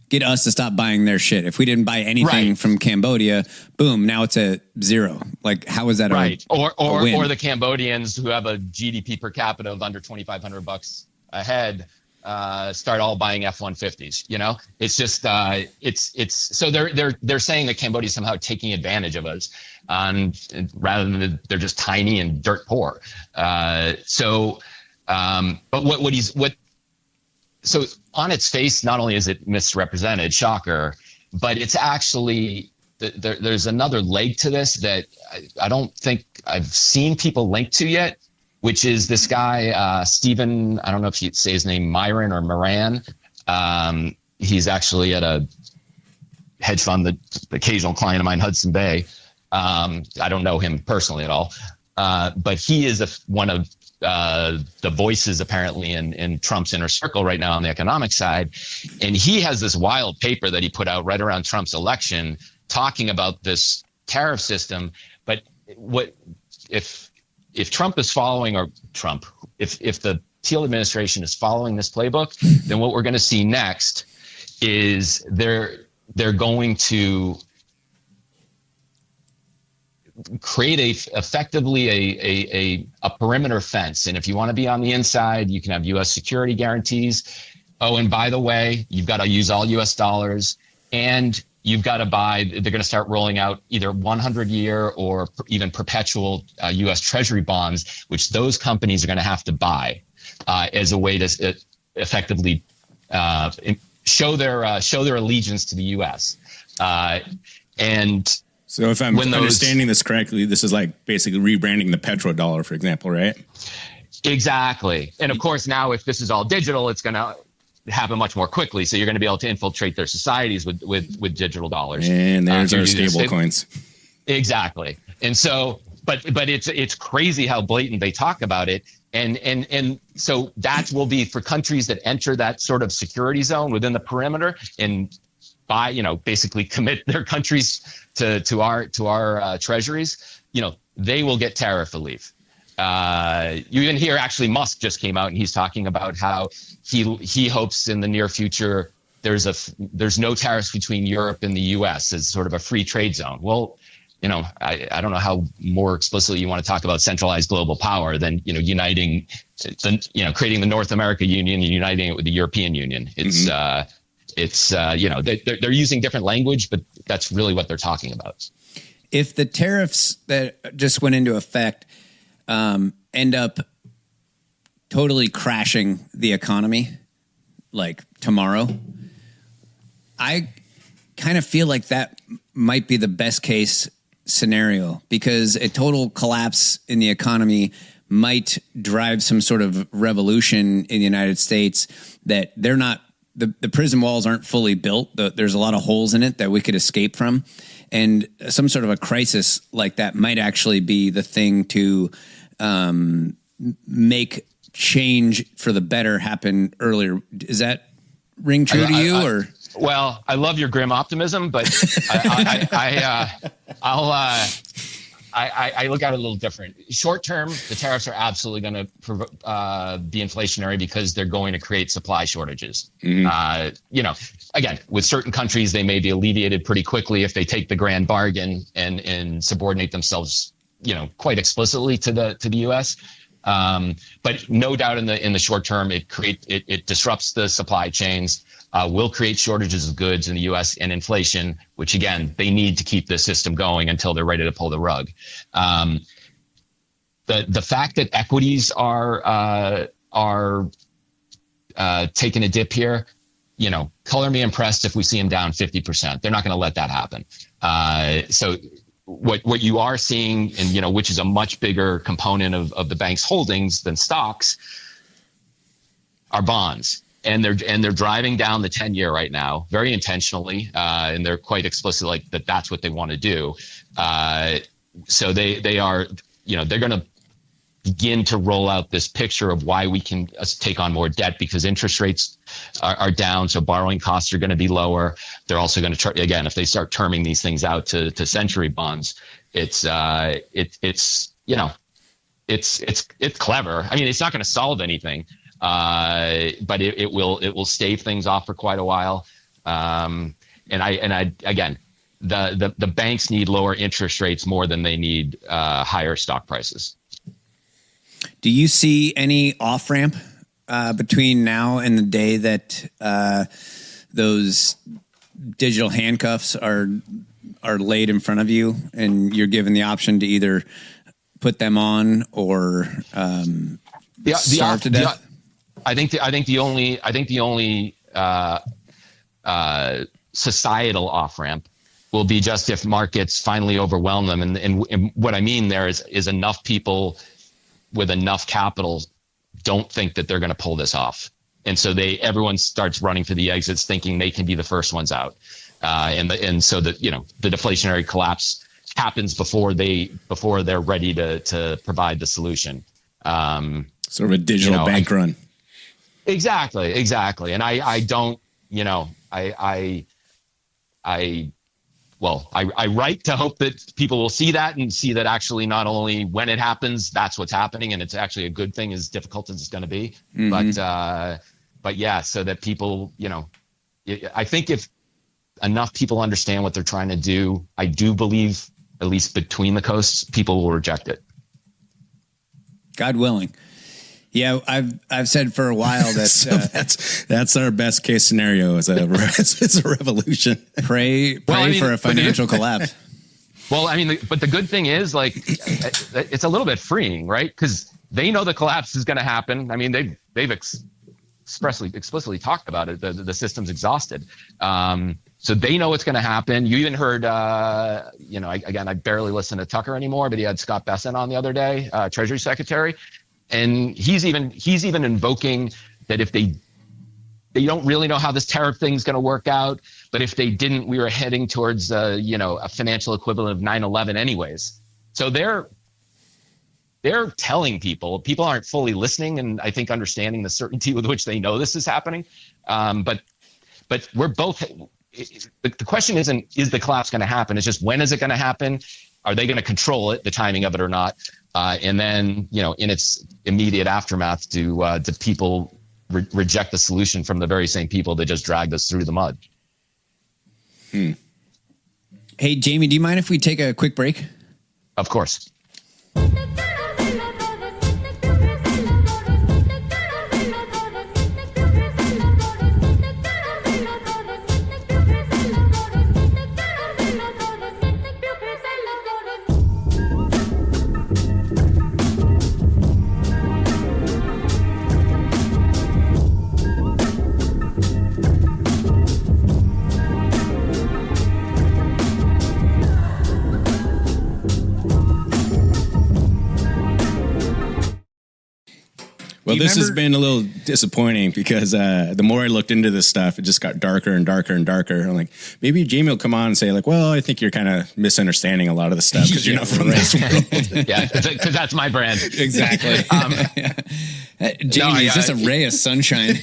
get us to stop buying their shit. If we didn't buy anything from Cambodia, boom, now it's at zero. Like, how is that right? A win? Or the Cambodians who have a GDP per capita of under $2,500 a head start all buying F-150s. It's just it's so they're saying that Cambodia is somehow taking advantage of us, rather than they're just tiny and dirt poor. But so on its face, not only is it misrepresented, shocker, but it's actually there's another leg to this that I don't think I've seen people link to yet, which is this guy, Stephen, I don't know if you say his name, Myron or Moran. He's actually at a hedge fund, the occasional client of mine, Hudson Bay. I don't know him personally at all. But he is one of the voices apparently in Trump's inner circle right now on the economic side. And he has this wild paper that he put out right around Trump's election talking about this tariff system. But if Trump is following, if the Thiel administration is following this playbook, then what we're going to see next is they're going to create effectively a perimeter fence. And if you want to be on the inside, you can have U.S. security guarantees. Oh, and by the way, you've got to use all U.S. dollars, and you've got to buy, they're going to start rolling out either 100-year or even perpetual U.S. Treasury bonds, which those companies are going to have to buy as a way to effectively show their allegiance to the U.S. And so if I'm understanding this correctly, this is like basically rebranding the petrodollar, for example, right? Exactly. And of course, now if this is all digital, it's going to happen much more quickly. So you're going to be able to infiltrate their societies with digital dollars. And there's our stable coins. Exactly. And so, but it's crazy how blatant they talk about it. And so that will be for countries that enter that sort of security zone within the perimeter and basically commit their countries to our treasuries, they will get tariff relief. You even hear actually Musk just came out and he's talking about how he hopes in the near future there's no tariffs between Europe and the U.S. as sort of a free trade zone. Well, I don't know how more explicitly you want to talk about centralized global power than uniting, creating the North America Union and uniting it with the European Union. It's they're using different language, but that's really what they're talking about. If the tariffs that just went into effect end up totally crashing the economy like tomorrow. I kind of feel like that might be the best case scenario, because a total collapse in the economy might drive some sort of revolution in the United States that they're not, the prison walls aren't fully built. There's a lot of holes in it that we could escape from. And some sort of a crisis like that might actually be the thing to make change for the better happen earlier. Is that ring true to you? Or well, I love your grim optimism, but I look at it a little different. Short term, the tariffs are absolutely going to be inflationary because they're going to create supply shortages. Again, with certain countries, they may be alleviated pretty quickly if they take the grand bargain and subordinate themselves, quite explicitly to the U.S. But no doubt in the short term, it disrupts the supply chains. Will create shortages of goods in the U.S. and inflation, which again, they need to keep the system going until they're ready to pull the rug. The fact that equities are taking a dip here, color me impressed if we see them down 50%. They're not going to let that happen. So what you are seeing, and which is a much bigger component of the bank's holdings than stocks, are bonds. And they're driving down the 10-year right now, very intentionally, and they're quite explicit, like that's what they want to do. So they are, they're going to begin to roll out this picture of why we can take on more debt, because interest rates are down, so borrowing costs are going to be lower. They're also going to try, again, if they start terming these things out to century bonds, it's clever. I mean, it's not going to solve anything. But it will stave things off for quite a while. And I again, the banks need lower interest rates more than they need higher stock prices. Do you see any off ramp between now and the day that those digital handcuffs are laid in front of you, and you're given the option to either put them on or starve to death? I think the only societal off ramp will be just if markets finally overwhelm them, and what I mean there is enough people with enough capital don't think that they're going to pull this off, and so everyone starts running for the exits, thinking they can be the first ones out, and so that the deflationary collapse happens before they're ready to provide the solution. Sort of a digital bank run. Exactly. And I don't, I write to hope that people will see that and see that actually not only when it happens, that's what's happening. And it's actually a good thing, as difficult as it's going to be. Mm-hmm. But yeah, so that people, I think if enough people understand what they're trying to do, I do believe, at least between the coasts, people will reject it. God willing. Yeah, I've said for a while that so that's our best case scenario. It's a revolution. Pray for a financial collapse. Well, I mean, but the good thing is, like, it's a little bit freeing, right? Because they know the collapse is going to happen. I mean, they've explicitly talked about it. The system's exhausted, so they know it's going to happen. You even heard, I barely listen to Tucker anymore, but he had Scott Bessent on the other day, Treasury Secretary. And he's even invoking that if they don't really know how this tariff thing is going to work out, but if they didn't, we were heading towards a financial equivalent of 9/11 anyways. So they're telling people aren't fully listening, and I think understanding the certainty with which they know this is happening. But we're both. The question isn't, is the collapse going to happen? It's just, when is it going to happen? Are they going to control it, the timing of it or not? And then, in its immediate aftermath, do people reject the solution from the very same people that just dragged us through the mud? Hey, Jamie, do you mind if we take a quick break? Of course. Well, this has been a little disappointing because the more I looked into this stuff, it just got darker and darker and darker. I'm like, maybe Jamie will come on and say like, well, I think you're kind of misunderstanding a lot of the stuff because you're not from this world. Yeah, because that's my brand. Exactly. Jamie, is just a ray of sunshine.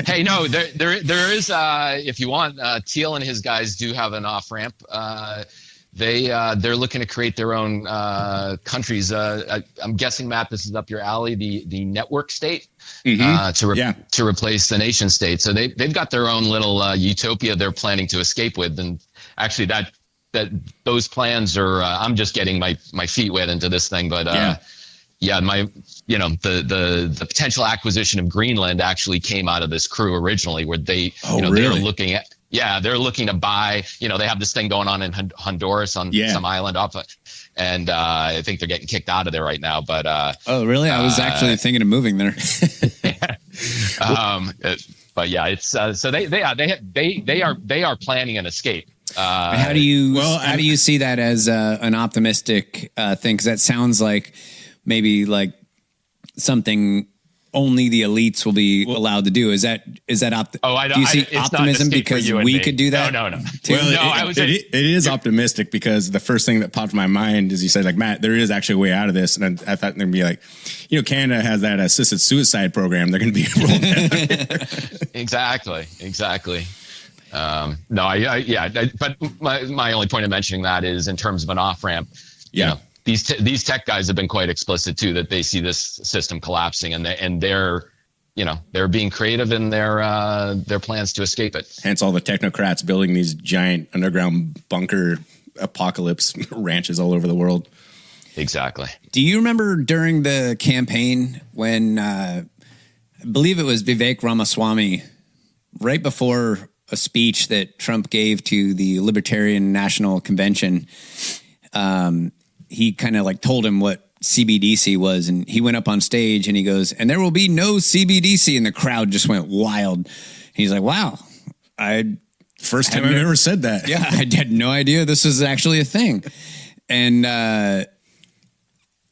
Hey, no, there is, if you want, Teal and his guys do have an off-ramp. They're looking to create their own countries. I'm guessing, Matt, this is up your alley. The network state to replace the nation state. So they've got their own little utopia they're planning to escape with. And actually, that those plans are. I'm just getting my feet wet into this thing, but the potential acquisition of Greenland actually came out of this crew originally, where they they're looking at. Yeah, they're looking to buy, they have this thing going on in Honduras on some island off of, and I think they're getting kicked out of there right now. But oh, really? I was actually thinking of moving there. But yeah, it's so they are planning an escape. How do you see that as an optimistic thing? Because that sounds like maybe like something only the elites will be allowed to do. Is that do you see optimism because we could do that? No. Well, it is optimistic because the first thing that popped in my mind is you said like, Matt, there is actually a way out of this. And I thought there'd be like, Canada has that assisted suicide program. They're going to be rolling that. Exactly. But my only point of mentioning that is in terms of an off ramp. These tech guys have been quite explicit too that they see this system collapsing, and they're being creative in their plans to escape it. Hence all the technocrats building these giant underground bunker apocalypse ranches all over the world. Exactly. Do you remember during the campaign when I believe it was Vivek Ramaswamy, right before a speech that Trump gave to the Libertarian National Convention, he kind of like told him what CBDC was, and he went up on stage and he goes, and there will be no CBDC, and the crowd just went wild. He's like, wow, first time I've ever said that. Yeah, I had no idea this was actually a thing. And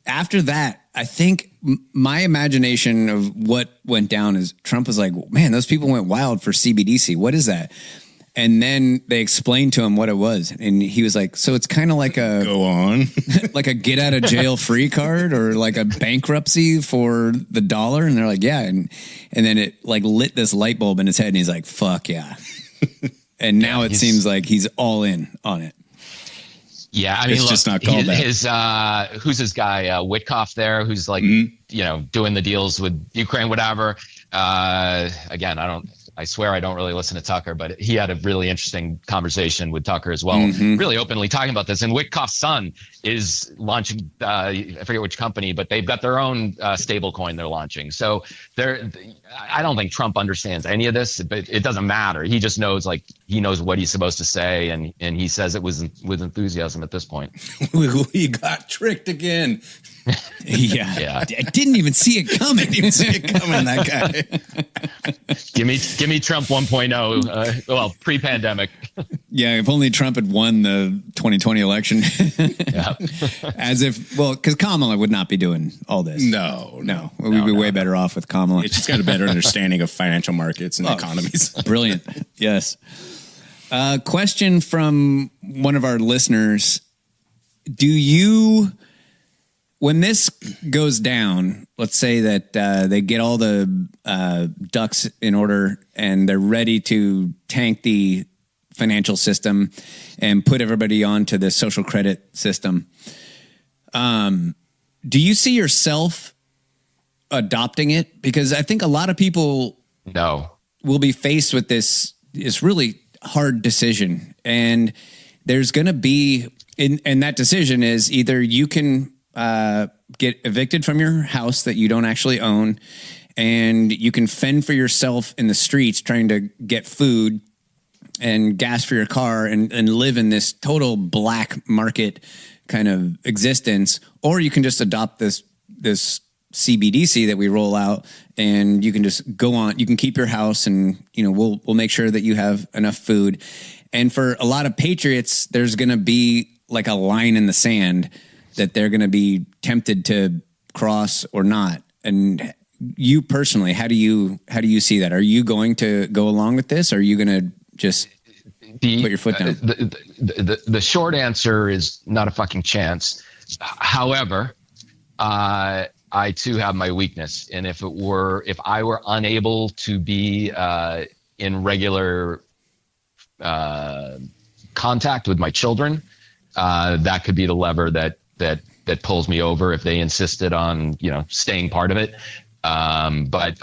after that, I think my imagination of what went down is Trump was like, man, those people went wild for CBDC. What is that? And then they explained to him what it was. And he was like, so it's kind of like go on, like a get out of jail free card or like a bankruptcy for the dollar. And they're like, yeah. And then it like lit this light bulb in his head. And he's like, fuck yeah. And now it seems like he's all in on it. Yeah. I mean, it's just not called that. Who's his guy, Witkoff there, who's like, doing the deals with Ukraine, whatever. Again, I swear I don't really listen to Tucker, but he had a really interesting conversation with Tucker as well, really openly talking about this. And Witkoff's son is launching, I forget which company, but they've got their own stable coin they're launching. So I don't think Trump understands any of this, but it doesn't matter. He just knows, he knows what he's supposed to say, and he says it with enthusiasm at this point. We got tricked again. Yeah. I didn't even see it coming. That guy. Give me Trump 1.0. Pre-pandemic. Yeah, if only Trump had won the 2020 election. Yeah. As if, because Kamala would not be doing all this. No. We'd be way better off with Kamala. She's got a better understanding of financial markets and economies. Brilliant. Yes. Question from one of our listeners. When this goes down, let's say that they get all the ducks in order and they're ready to tank the financial system and put everybody onto the social credit system. Do you see yourself adopting it? Because I think a lot of people will be faced with this really hard decision. And there's going to be, and that decision is either you can get evicted from your house that you don't actually own, and you can fend for yourself in the streets trying to get food and gas for your car and live in this total black market kind of existence, or you can just adopt this CBDC that we roll out, and you can just go on. You can keep your house, and we'll make sure that you have enough food. And for a lot of patriots, there's going to be like a line in the sand that they're going to be tempted to cross or not. And you personally, how do you see that? Are you going to go along with this? Or are you going to just put your foot down? The short answer is not a fucking chance. However, I too have my weakness, and if I were unable to be in regular contact with my children, that could be the lever that pulls me over if they insisted on staying part of it. But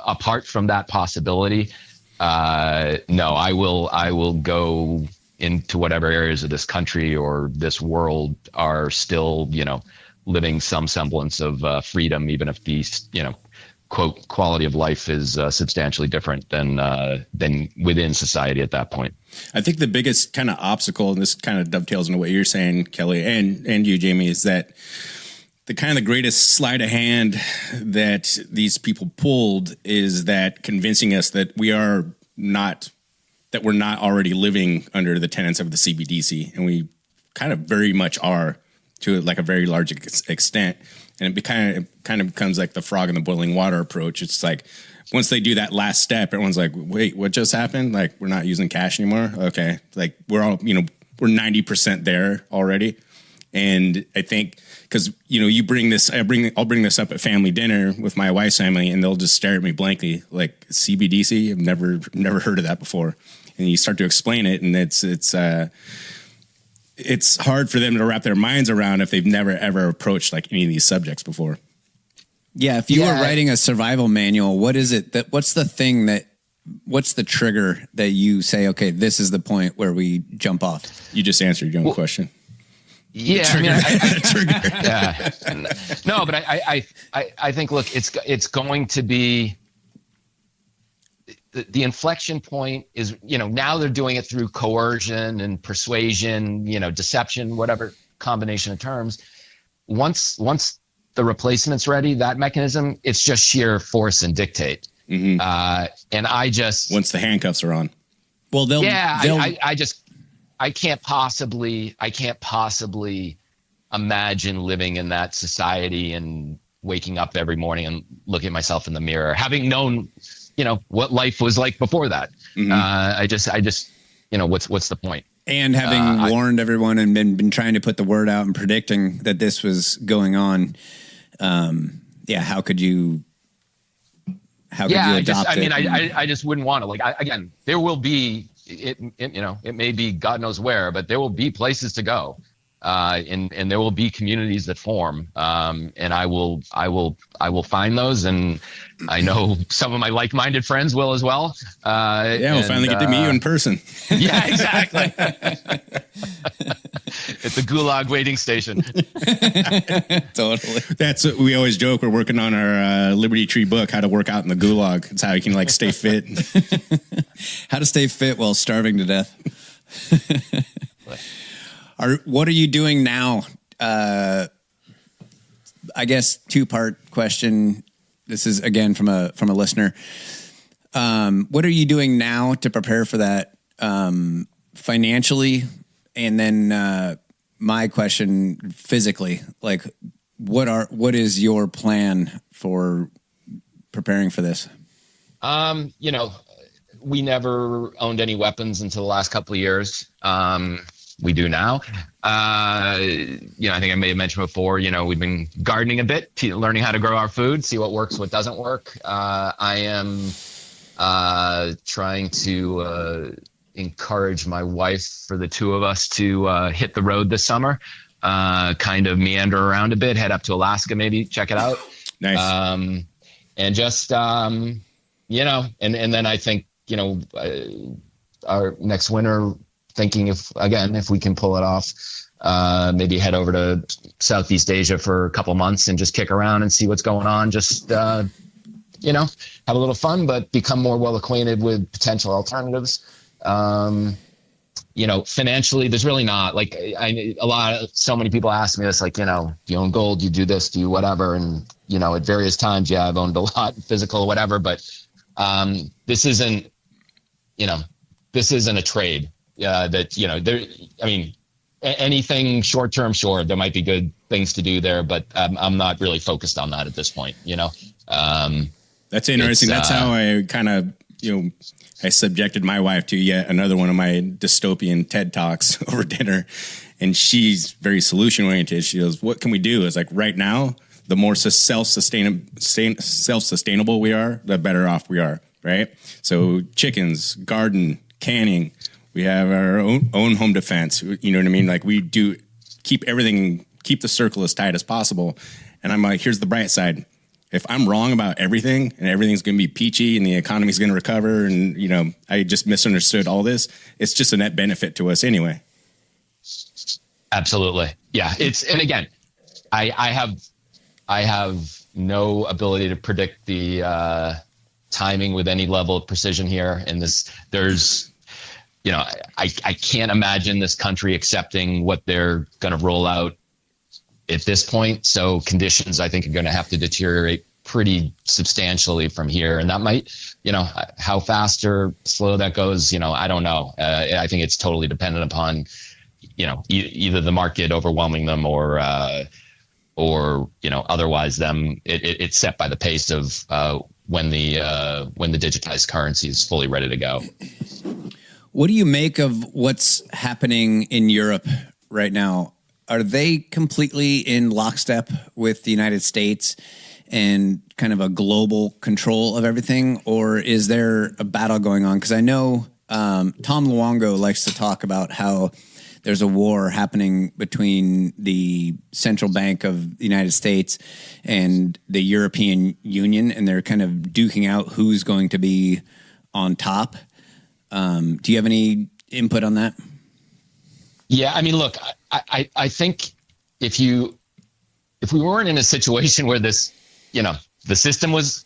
apart from that possibility, no, I will go into whatever areas of this country or this world are still living some semblance of freedom, even if the quote quality of life is substantially different than within society at that point. I think the biggest kind of obstacle, and this kind of dovetails into what you're saying, Kelly, and you, Jamie, is that the kind of the greatest sleight of hand that these people pulled is that convincing us that we're not already living under the tenets of the CBDC, and we kind of very much are, to like a very large extent. And it kind of becomes like the frog in the boiling water approach. It's like once they do that last step, everyone's like, wait, what just happened? Like, we're not using cash anymore. Okay. Like we're all, we're 90% there already. And I think because, you bring this, I'll bring this up at family dinner with my wife's family, and they'll just stare at me blankly like, CBDC. I've never heard of that before. And you start to explain it, and it's hard for them to wrap their minds around if they've never ever approached like any of these subjects before. Yeah. If you were writing a survival manual, what's the trigger that you say, okay, this is the point where we jump off? You just answered your own question. Yeah. No, but I think, look, it's going to be, the inflection point is, now they're doing it through coercion and persuasion, deception, whatever combination of terms. Once the replacement's ready, that mechanism, it's just sheer force and dictate. Mm-hmm. And once the handcuffs are on, well, I can't possibly imagine living in that society and waking up every morning and looking at myself in the mirror, having known what life was like before that. Mm-hmm. I just, what's the point? And having warned everyone and been trying to put the word out and predicting that this was going on. How could you adopt it? I just wouldn't want to, again, there will be, it may be God knows where, but there will be places to go. And there will be communities that form, and I will find those, and I know some of my like-minded friends will as well. We'll finally get to meet you in person. Yeah, exactly. It's a gulag waiting station. Totally. That's what we always joke. We're working on our Liberty Tree book, how to work out in the gulag. It's how you can stay fit. How to stay fit while starving to death. What are you doing now? I guess 2-part question. This is again from a listener. What are you doing now to prepare for that financially? And then my question, physically, what is your plan for preparing for this? We never owned any weapons until the last couple of years. We do now. I think I may have mentioned before, we've been gardening a bit, learning how to grow our food, see what works, what doesn't work. I am trying to encourage my wife for the two of us to hit the road this summer, kind of meander around a bit, head up to Alaska, maybe check it out. Nice. And just, and then I think, our next winter, thinking if we can pull it off, maybe head over to Southeast Asia for a couple months and just kick around and see what's going on. Just, have a little fun, but become more well acquainted with potential alternatives. Financially, there's really not so many people ask me this, do you own gold? Do you do this? Do you whatever? And, at various times, I've owned a lot, physical, whatever, but this isn't a trade. Anything short term, sure, there might be good things to do there, but I'm not really focused on that at this point. That's interesting. That's how I kind of, I subjected my wife to yet another one of my dystopian TED Talks over dinner. And she's very solution oriented. She goes, what can we do? It's like right now, the more self-sustainable we are, the better off we are. Right. So chickens, garden, canning, we have our own home defense. You know what I mean? Like we do keep the circle as tight as possible. And I'm like, here's the bright side. If I'm wrong about everything and everything's going to be peachy and the economy's going to recover and, I just misunderstood all this, it's just a net benefit to us anyway. Absolutely. Yeah. And again, I have no ability to predict the timing with any level of precision here. And there's, I can't imagine this country accepting what they're going to roll out at this point. So conditions, I think, are going to have to deteriorate pretty substantially from here. And that might, how fast or slow that goes, I don't know. I think it's totally dependent upon, either the market overwhelming them or otherwise them. It's set by the pace of when the digitized currency is fully ready to go. What do you make of what's happening in Europe right now? Are they completely in lockstep with the United States and kind of a global control of everything? Or is there a battle going on? Because I know Tom Luongo likes to talk about how there's a war happening between the central bank of the United States and the European Union, and they're kind of duking out who's going to be on top. Do you have any input on that? Yeah, I mean, look, I think if we weren't in a situation where this, the system was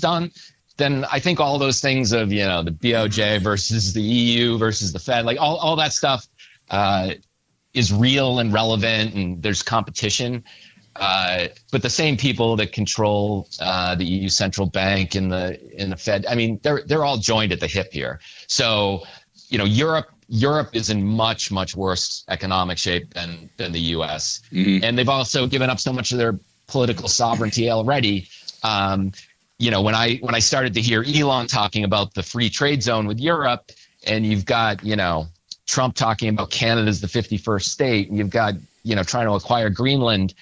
done, then I think all those things of, the BOJ versus the EU versus the Fed, like all that stuff is real and relevant, and there's competition. But the same people that control the EU central bank and the Fed, I mean, they're all joined at the hip here. So, Europe is in much, much worse economic shape than the U.S. Mm-hmm. And they've also given up so much of their political sovereignty already. When I started to hear Elon talking about the free trade zone with Europe, and you've got, Trump talking about Canada's the 51st state, and you've got, trying to acquire Greenland,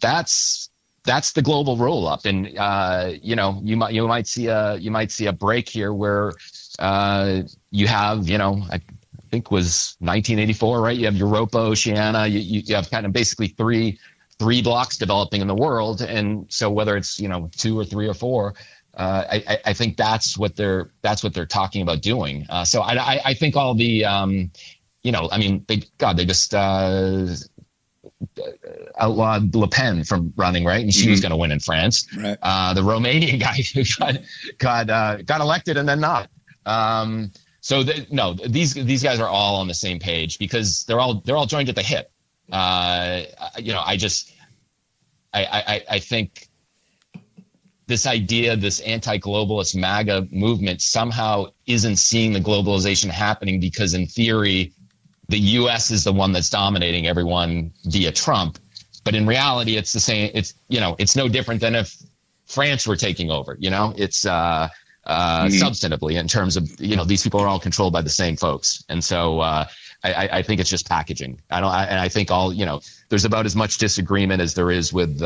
that's the global roll up. And, you might see a break here where, you have, I think was 1984, right? You have Europa, Oceania, you have kind of basically three blocks developing in the world. And so whether it's, 2 or 3 or 4, I think that's what they're talking about doing. So I think all the, they just, outlawed Le Pen from running, right? And she was going to win in France. Right. The Romanian guy who got elected and then not. These guys are all on the same page because they're all joined at the hip. I think this idea, this anti-globalist MAGA movement somehow isn't seeing the globalization happening because in theory, the U.S. is the one that's dominating everyone via Trump. But in reality, it's the same. It's no different than if France were taking over, it's substantively in terms of, these people are all controlled by the same folks. And so I think it's just packaging. I think there's about as much disagreement as there is with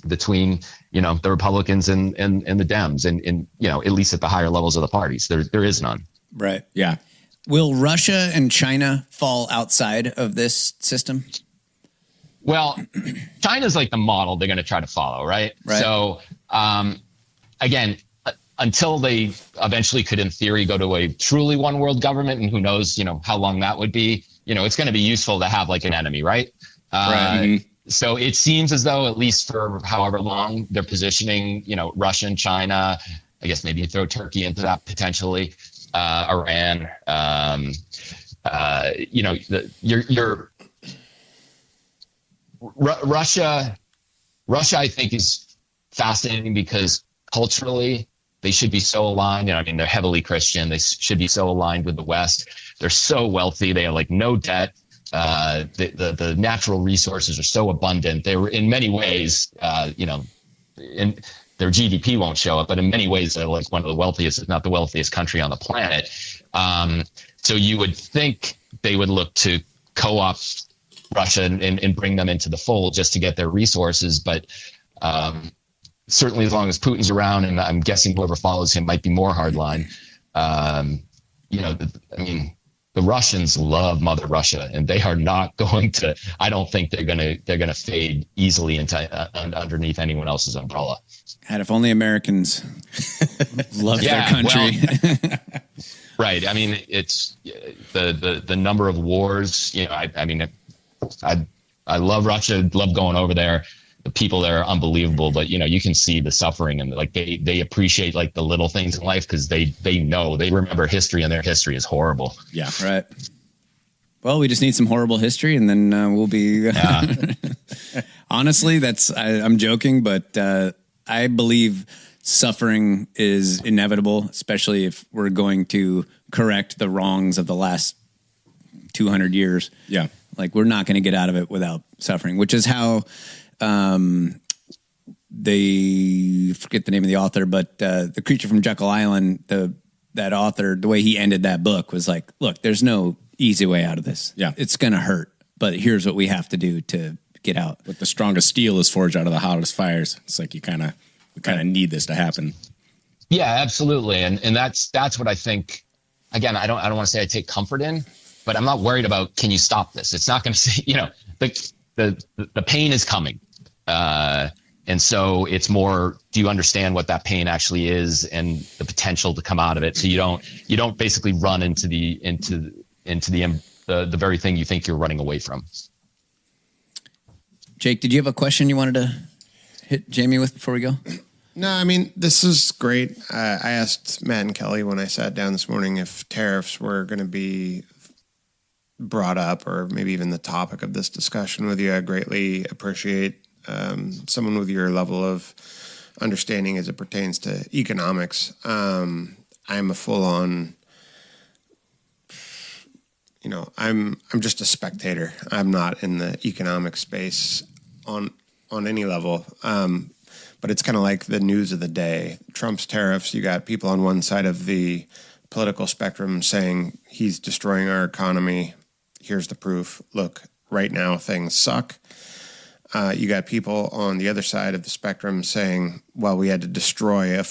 between, the Republicans and the Dems and at least at the higher levels of the parties, there is none. Right. Yeah. Will Russia and China fall outside of this system? Well, China's like the model they're going to try to follow, right? So, again, until they eventually could, in theory, go to a truly one world government, and who knows, how long that would be, it's going to be useful to have like an enemy, right? So it seems as though, at least for however long, they're positioning, Russia and China, I guess maybe throw Turkey into that potentially, Iran, Russia, I think, is fascinating because culturally they should be so aligned. They're heavily Christian. They should be so aligned with the West. They're so wealthy. They have like no debt. The natural resources are so abundant. They were in many ways, in their GDP won't show up, but in many ways they're like one of the wealthiest, if not the wealthiest country on the planet. So you would think they would look to co-opt Russia and bring them into the fold just to get their resources. But certainly as long as Putin's around, and I'm guessing whoever follows him might be more hardline, the Russians love Mother Russia, and they are not going to. I don't think they're gonna fade easily into underneath anyone else's umbrella. God, if only Americans loved their country. Well, right. I mean, it's the number of wars. I love Russia. Love going over there. The people there are unbelievable, but you can see the suffering, and like they appreciate like the little things in life because they remember history, and their history is horrible. Yeah, right. Well, we just need some horrible history, and then we'll be. Honestly, I'm joking, but I believe suffering is inevitable, especially if we're going to correct the wrongs of the last 200 years. Yeah, like we're not going to get out of it without suffering, which is how. They forget the name of the author, but The Creature from Jekyll Island, that author, the way he ended that book was like, look, there's no easy way out of this. Yeah. It's going to hurt, but here's what we have to do to get out. But the strongest steel is forged out of the hottest fires. It's like we kind of need this to happen. Yeah, absolutely. And that's what I think. Again, I don't want to say I take comfort in, but I'm not worried about, can you stop this? It's not going to say, the pain is coming. And so it's more, do you understand what that pain actually is and the potential to come out of it? So you don't basically run into the very thing you think you're running away from. Jake, did you have a question you wanted to hit Jamie with before we go? No, I mean, this is great. I asked Matt and Kelly when I sat down this morning if tariffs were going to be brought up or maybe even the topic of this discussion with you. I greatly appreciate someone with your level of understanding as it pertains to economics. I'm a full-on, I'm just a spectator. I'm not in the economic space on any level. But it's kind of like the news of the day. Trump's tariffs, you got people on one side of the political spectrum saying he's destroying our economy. Here's the proof. Look, right now things suck. You got people on the other side of the spectrum saying, well, we had to destroy a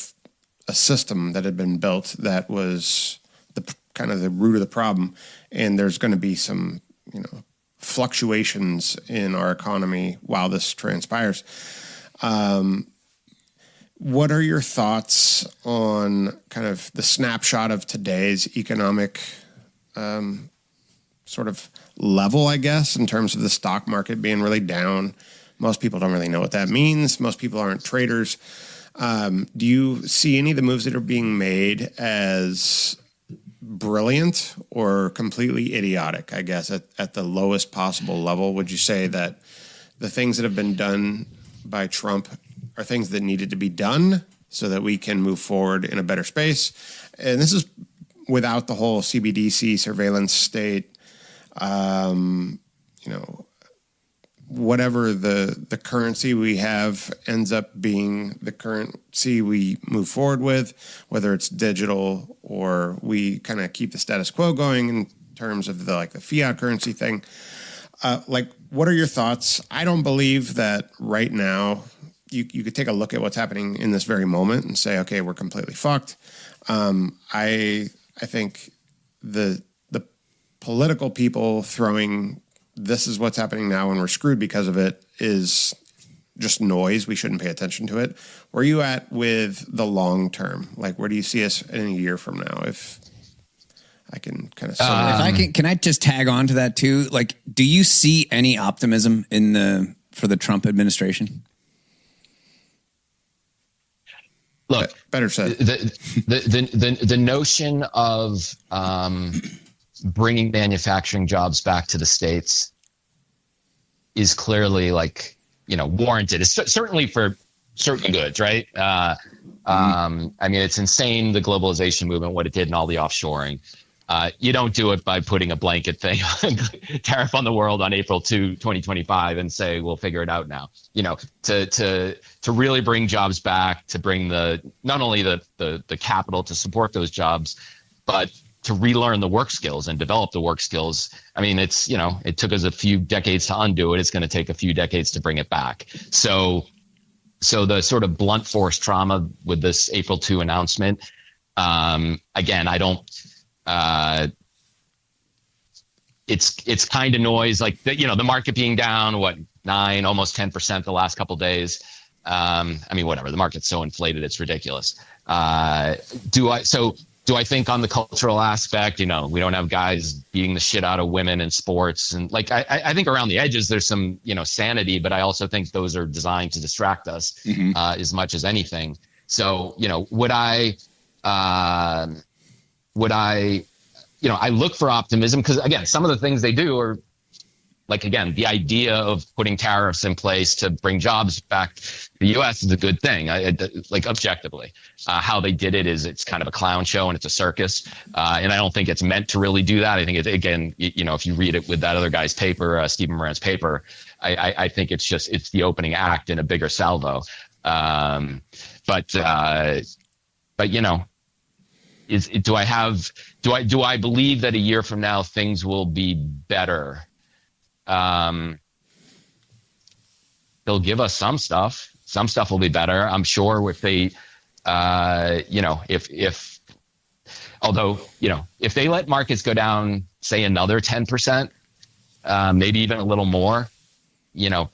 system that had been built that was kind of the root of the problem. And there's going to be some, fluctuations in our economy while this transpires. What are your thoughts on kind of the snapshot of today's economic sort of level, I guess, in terms of the stock market being really down? Most people don't really know what that means. Most people aren't traders. Do you see any of the moves that are being made as brilliant or completely idiotic, I guess, at the lowest possible level? Would you say that the things that have been done by Trump are things that needed to be done so that we can move forward in a better space? And this is without the whole CBDC surveillance state, whatever the currency we have ends up being the currency we move forward with, whether it's digital or we kind of keep the status quo going in terms of the fiat currency thing. What are your thoughts? I don't believe that right now you could take a look at what's happening in this very moment and say, okay, we're completely fucked. I think the political people throwing this is what's happening now and we're screwed because of it is just noise. We shouldn't pay attention to it. Where are you at with the long term? Where do you see us in a year from now? If I can kind of can I just tag on to that too? Do you see any optimism for the Trump administration? Look, better said. The notion of bringing manufacturing jobs back to the States is clearly warranted. It's certainly for certain goods, right? I mean, it's insane, the globalization movement, what it did and all the offshoring. You don't do it by putting a blanket thing, tariff on the world on April 2, 2025 and say, we'll figure it out now. To really bring jobs back, to bring not only the capital to support those jobs, but to relearn the work skills and develop the work skills. I mean, it took us a few decades to undo it. It's going to take a few decades to bring it back. So the sort of blunt force trauma with this April 2 announcement, again, I don't, it's kind of noise, like the market being down, 9, almost 10% the last couple of days. I mean, whatever, the market's so inflated, it's ridiculous. Do I think on the cultural aspect, we don't have guys beating the shit out of women in sports, and I think around the edges there's some sanity, but I also think those are designed to distract us as much as anything. So would I I look for optimism because again, some of the things they do are again, the idea of putting tariffs in place to bring jobs back to the U.S. is a good thing. Objectively, how they did it is it's kind of a clown show and it's a circus. And I don't think it's meant to really do that. I think again, if you read it with that other guy's paper, Stephen Moran's paper, I think it's the opening act in a bigger salvo. But do I believe that a year from now things will be better? They'll give us some stuff. Some stuff will be better. I'm sure if they, if they let markets go down, say another 10%, maybe even a little more, the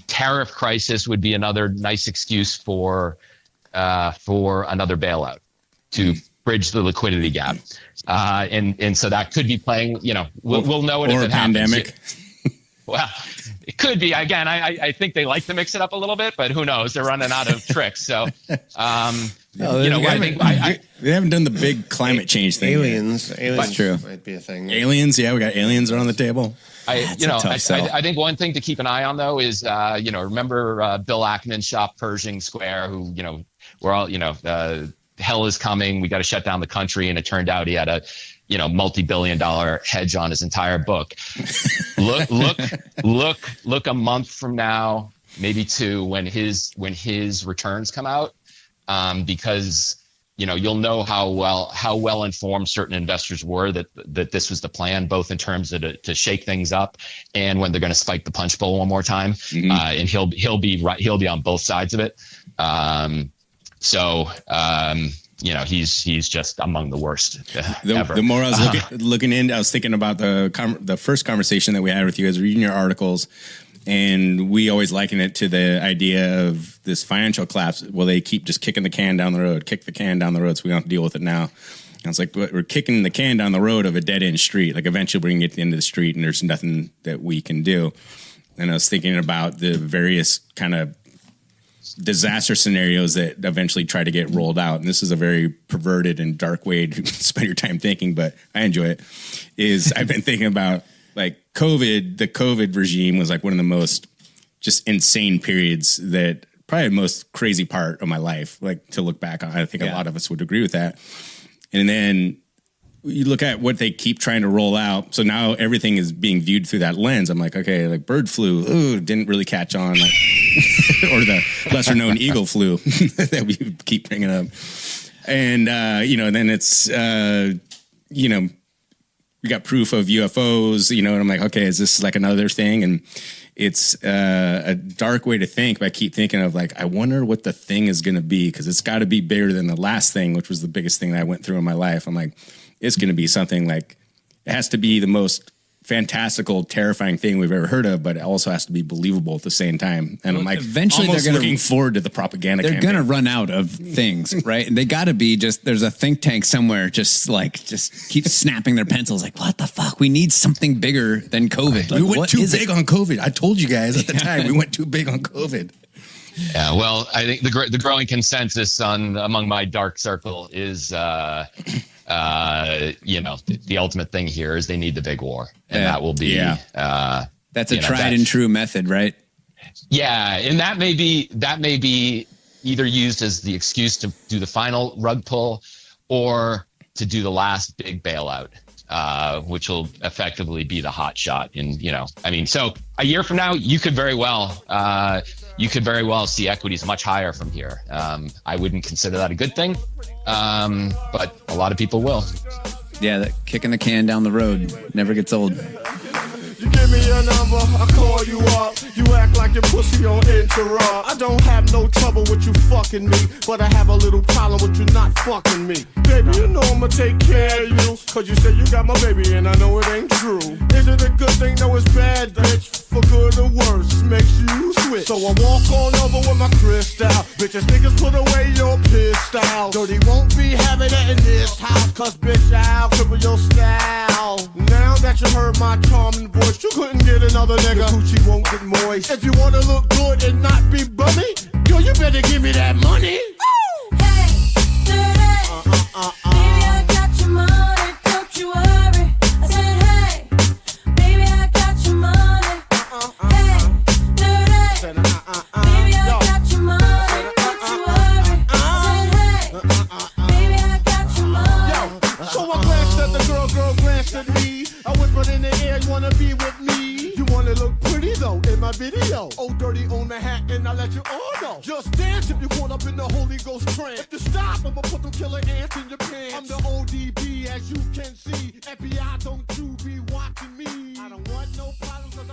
tariff crisis would be another nice excuse for another bailout to bridge the liquidity gap. And so that could be playing, we'll know it if it pandemic. happens. Well, it could be. Again, I think they like to mix it up a little bit, but who knows? They're running out of tricks. So, I think they haven't done the big climate change thing. Aliens, That's true. Might be a thing. Aliens, yeah, we got aliens on the table. I think one thing to keep an eye on though is, remember Bill Ackman's shop Pershing Square, who, we're all, hell is coming. We got to shut down the country. And it turned out he had a, multi-billion-dollar hedge on his entire book. Look a month from now, maybe 2, when his returns come out, because you'll know how well informed certain investors were that this was the plan, both in terms of to shake things up and when they're going to spike the punch bowl one more time. And he'll be right. He'll be on both sides of it. He's just among the worst ever. The more I was looking in, I was thinking about the first conversation that we had with you. I was reading your articles, and we always liken it to the idea of this financial collapse. Well, they keep just kicking the can down the road, kick the can down the road, so we don't have to deal with it now. And it's like we're kicking the can down the road of a dead end street. Like eventually we're going to get to the end of the street, and there's nothing that we can do. And I was thinking about the various kind of disaster scenarios that eventually try to get rolled out. And this is a very perverted and dark way to spend your time thinking, but I enjoy it. I've been thinking about the COVID regime was one of the most just insane periods that probably the most crazy part of my life, to look back on. I think a lot of us would agree with that. And then you look at what they keep trying to roll out. So now everything is being viewed through that lens. I'm like, okay, bird flu, didn't really catch on, or the lesser known eagle flu that we keep bringing up. And, then it's, we got proof of UFOs, and I'm like, okay, is this another thing? And it's a dark way to think, but I keep thinking of I wonder what the thing is going to be, because it's got to be bigger than the last thing, which was the biggest thing that I went through in my life. I'm like, it's going to be something it has to be the most fantastical, terrifying thing we've ever heard of, but it also has to be believable at the same time. And I'm eventually almost looking forward to the propaganda They're campaign. going to run out of things, right? And they got to be there's a think tank somewhere just keep snapping their pencils what the fuck? We need something bigger than COVID. We went too big on COVID. I told you guys at the time, we went too big on COVID. Yeah, well, I think the growing consensus among my dark circle is, the ultimate thing here is they need the big war, and that will be. That's a tried and true method, right? Yeah, and that may be either used as the excuse to do the final rug pull, or to do the last big bailout, which will effectively be the hot shot. And, so a year from now, you could very well see equities much higher from here. I wouldn't consider that a good thing, but a lot of people will. Yeah, that kicking the can down the road never gets old. You give me your number, I call you up. You act like your pussy on interrupt. I don't have no trouble with you fucking me, but I have a little problem with you not fucking me. Baby, you know I'ma take care of you, cause you say you got my baby and I know it ain't true. Is it a good thing? No, it's bad, bitch. For good or worse, makes you switch. So I walk on over with my crystal. Bitches, niggas, put away your pistol. Dirty won't be having it in this house, cause bitch, I'll cripple your style. Now that you heard my charming voice, you couldn't get another nigga. Coochie won't get moist. If you wanna look good and not be bummy, girl, you better give me that money. Hey, dirty. Baby, I got your money, don't you worry. I said, hey, baby, I got your money. Hey, dirty. Baby, I got your money, don't you worry. I said, hey, baby, I got your money. So I glanced at the girl glanced at me. I whispered in the air, you wanna be with me? You wanna look pretty though in my video. Oh, dirty on Manhattan, I let you all know. Just dance if you caught up in the Holy Ghost trance. If you stop, I'ma put them killer ants in your pants. I'm the ODB, as you can see. FBI, don't you be watching me. I don't want no problems.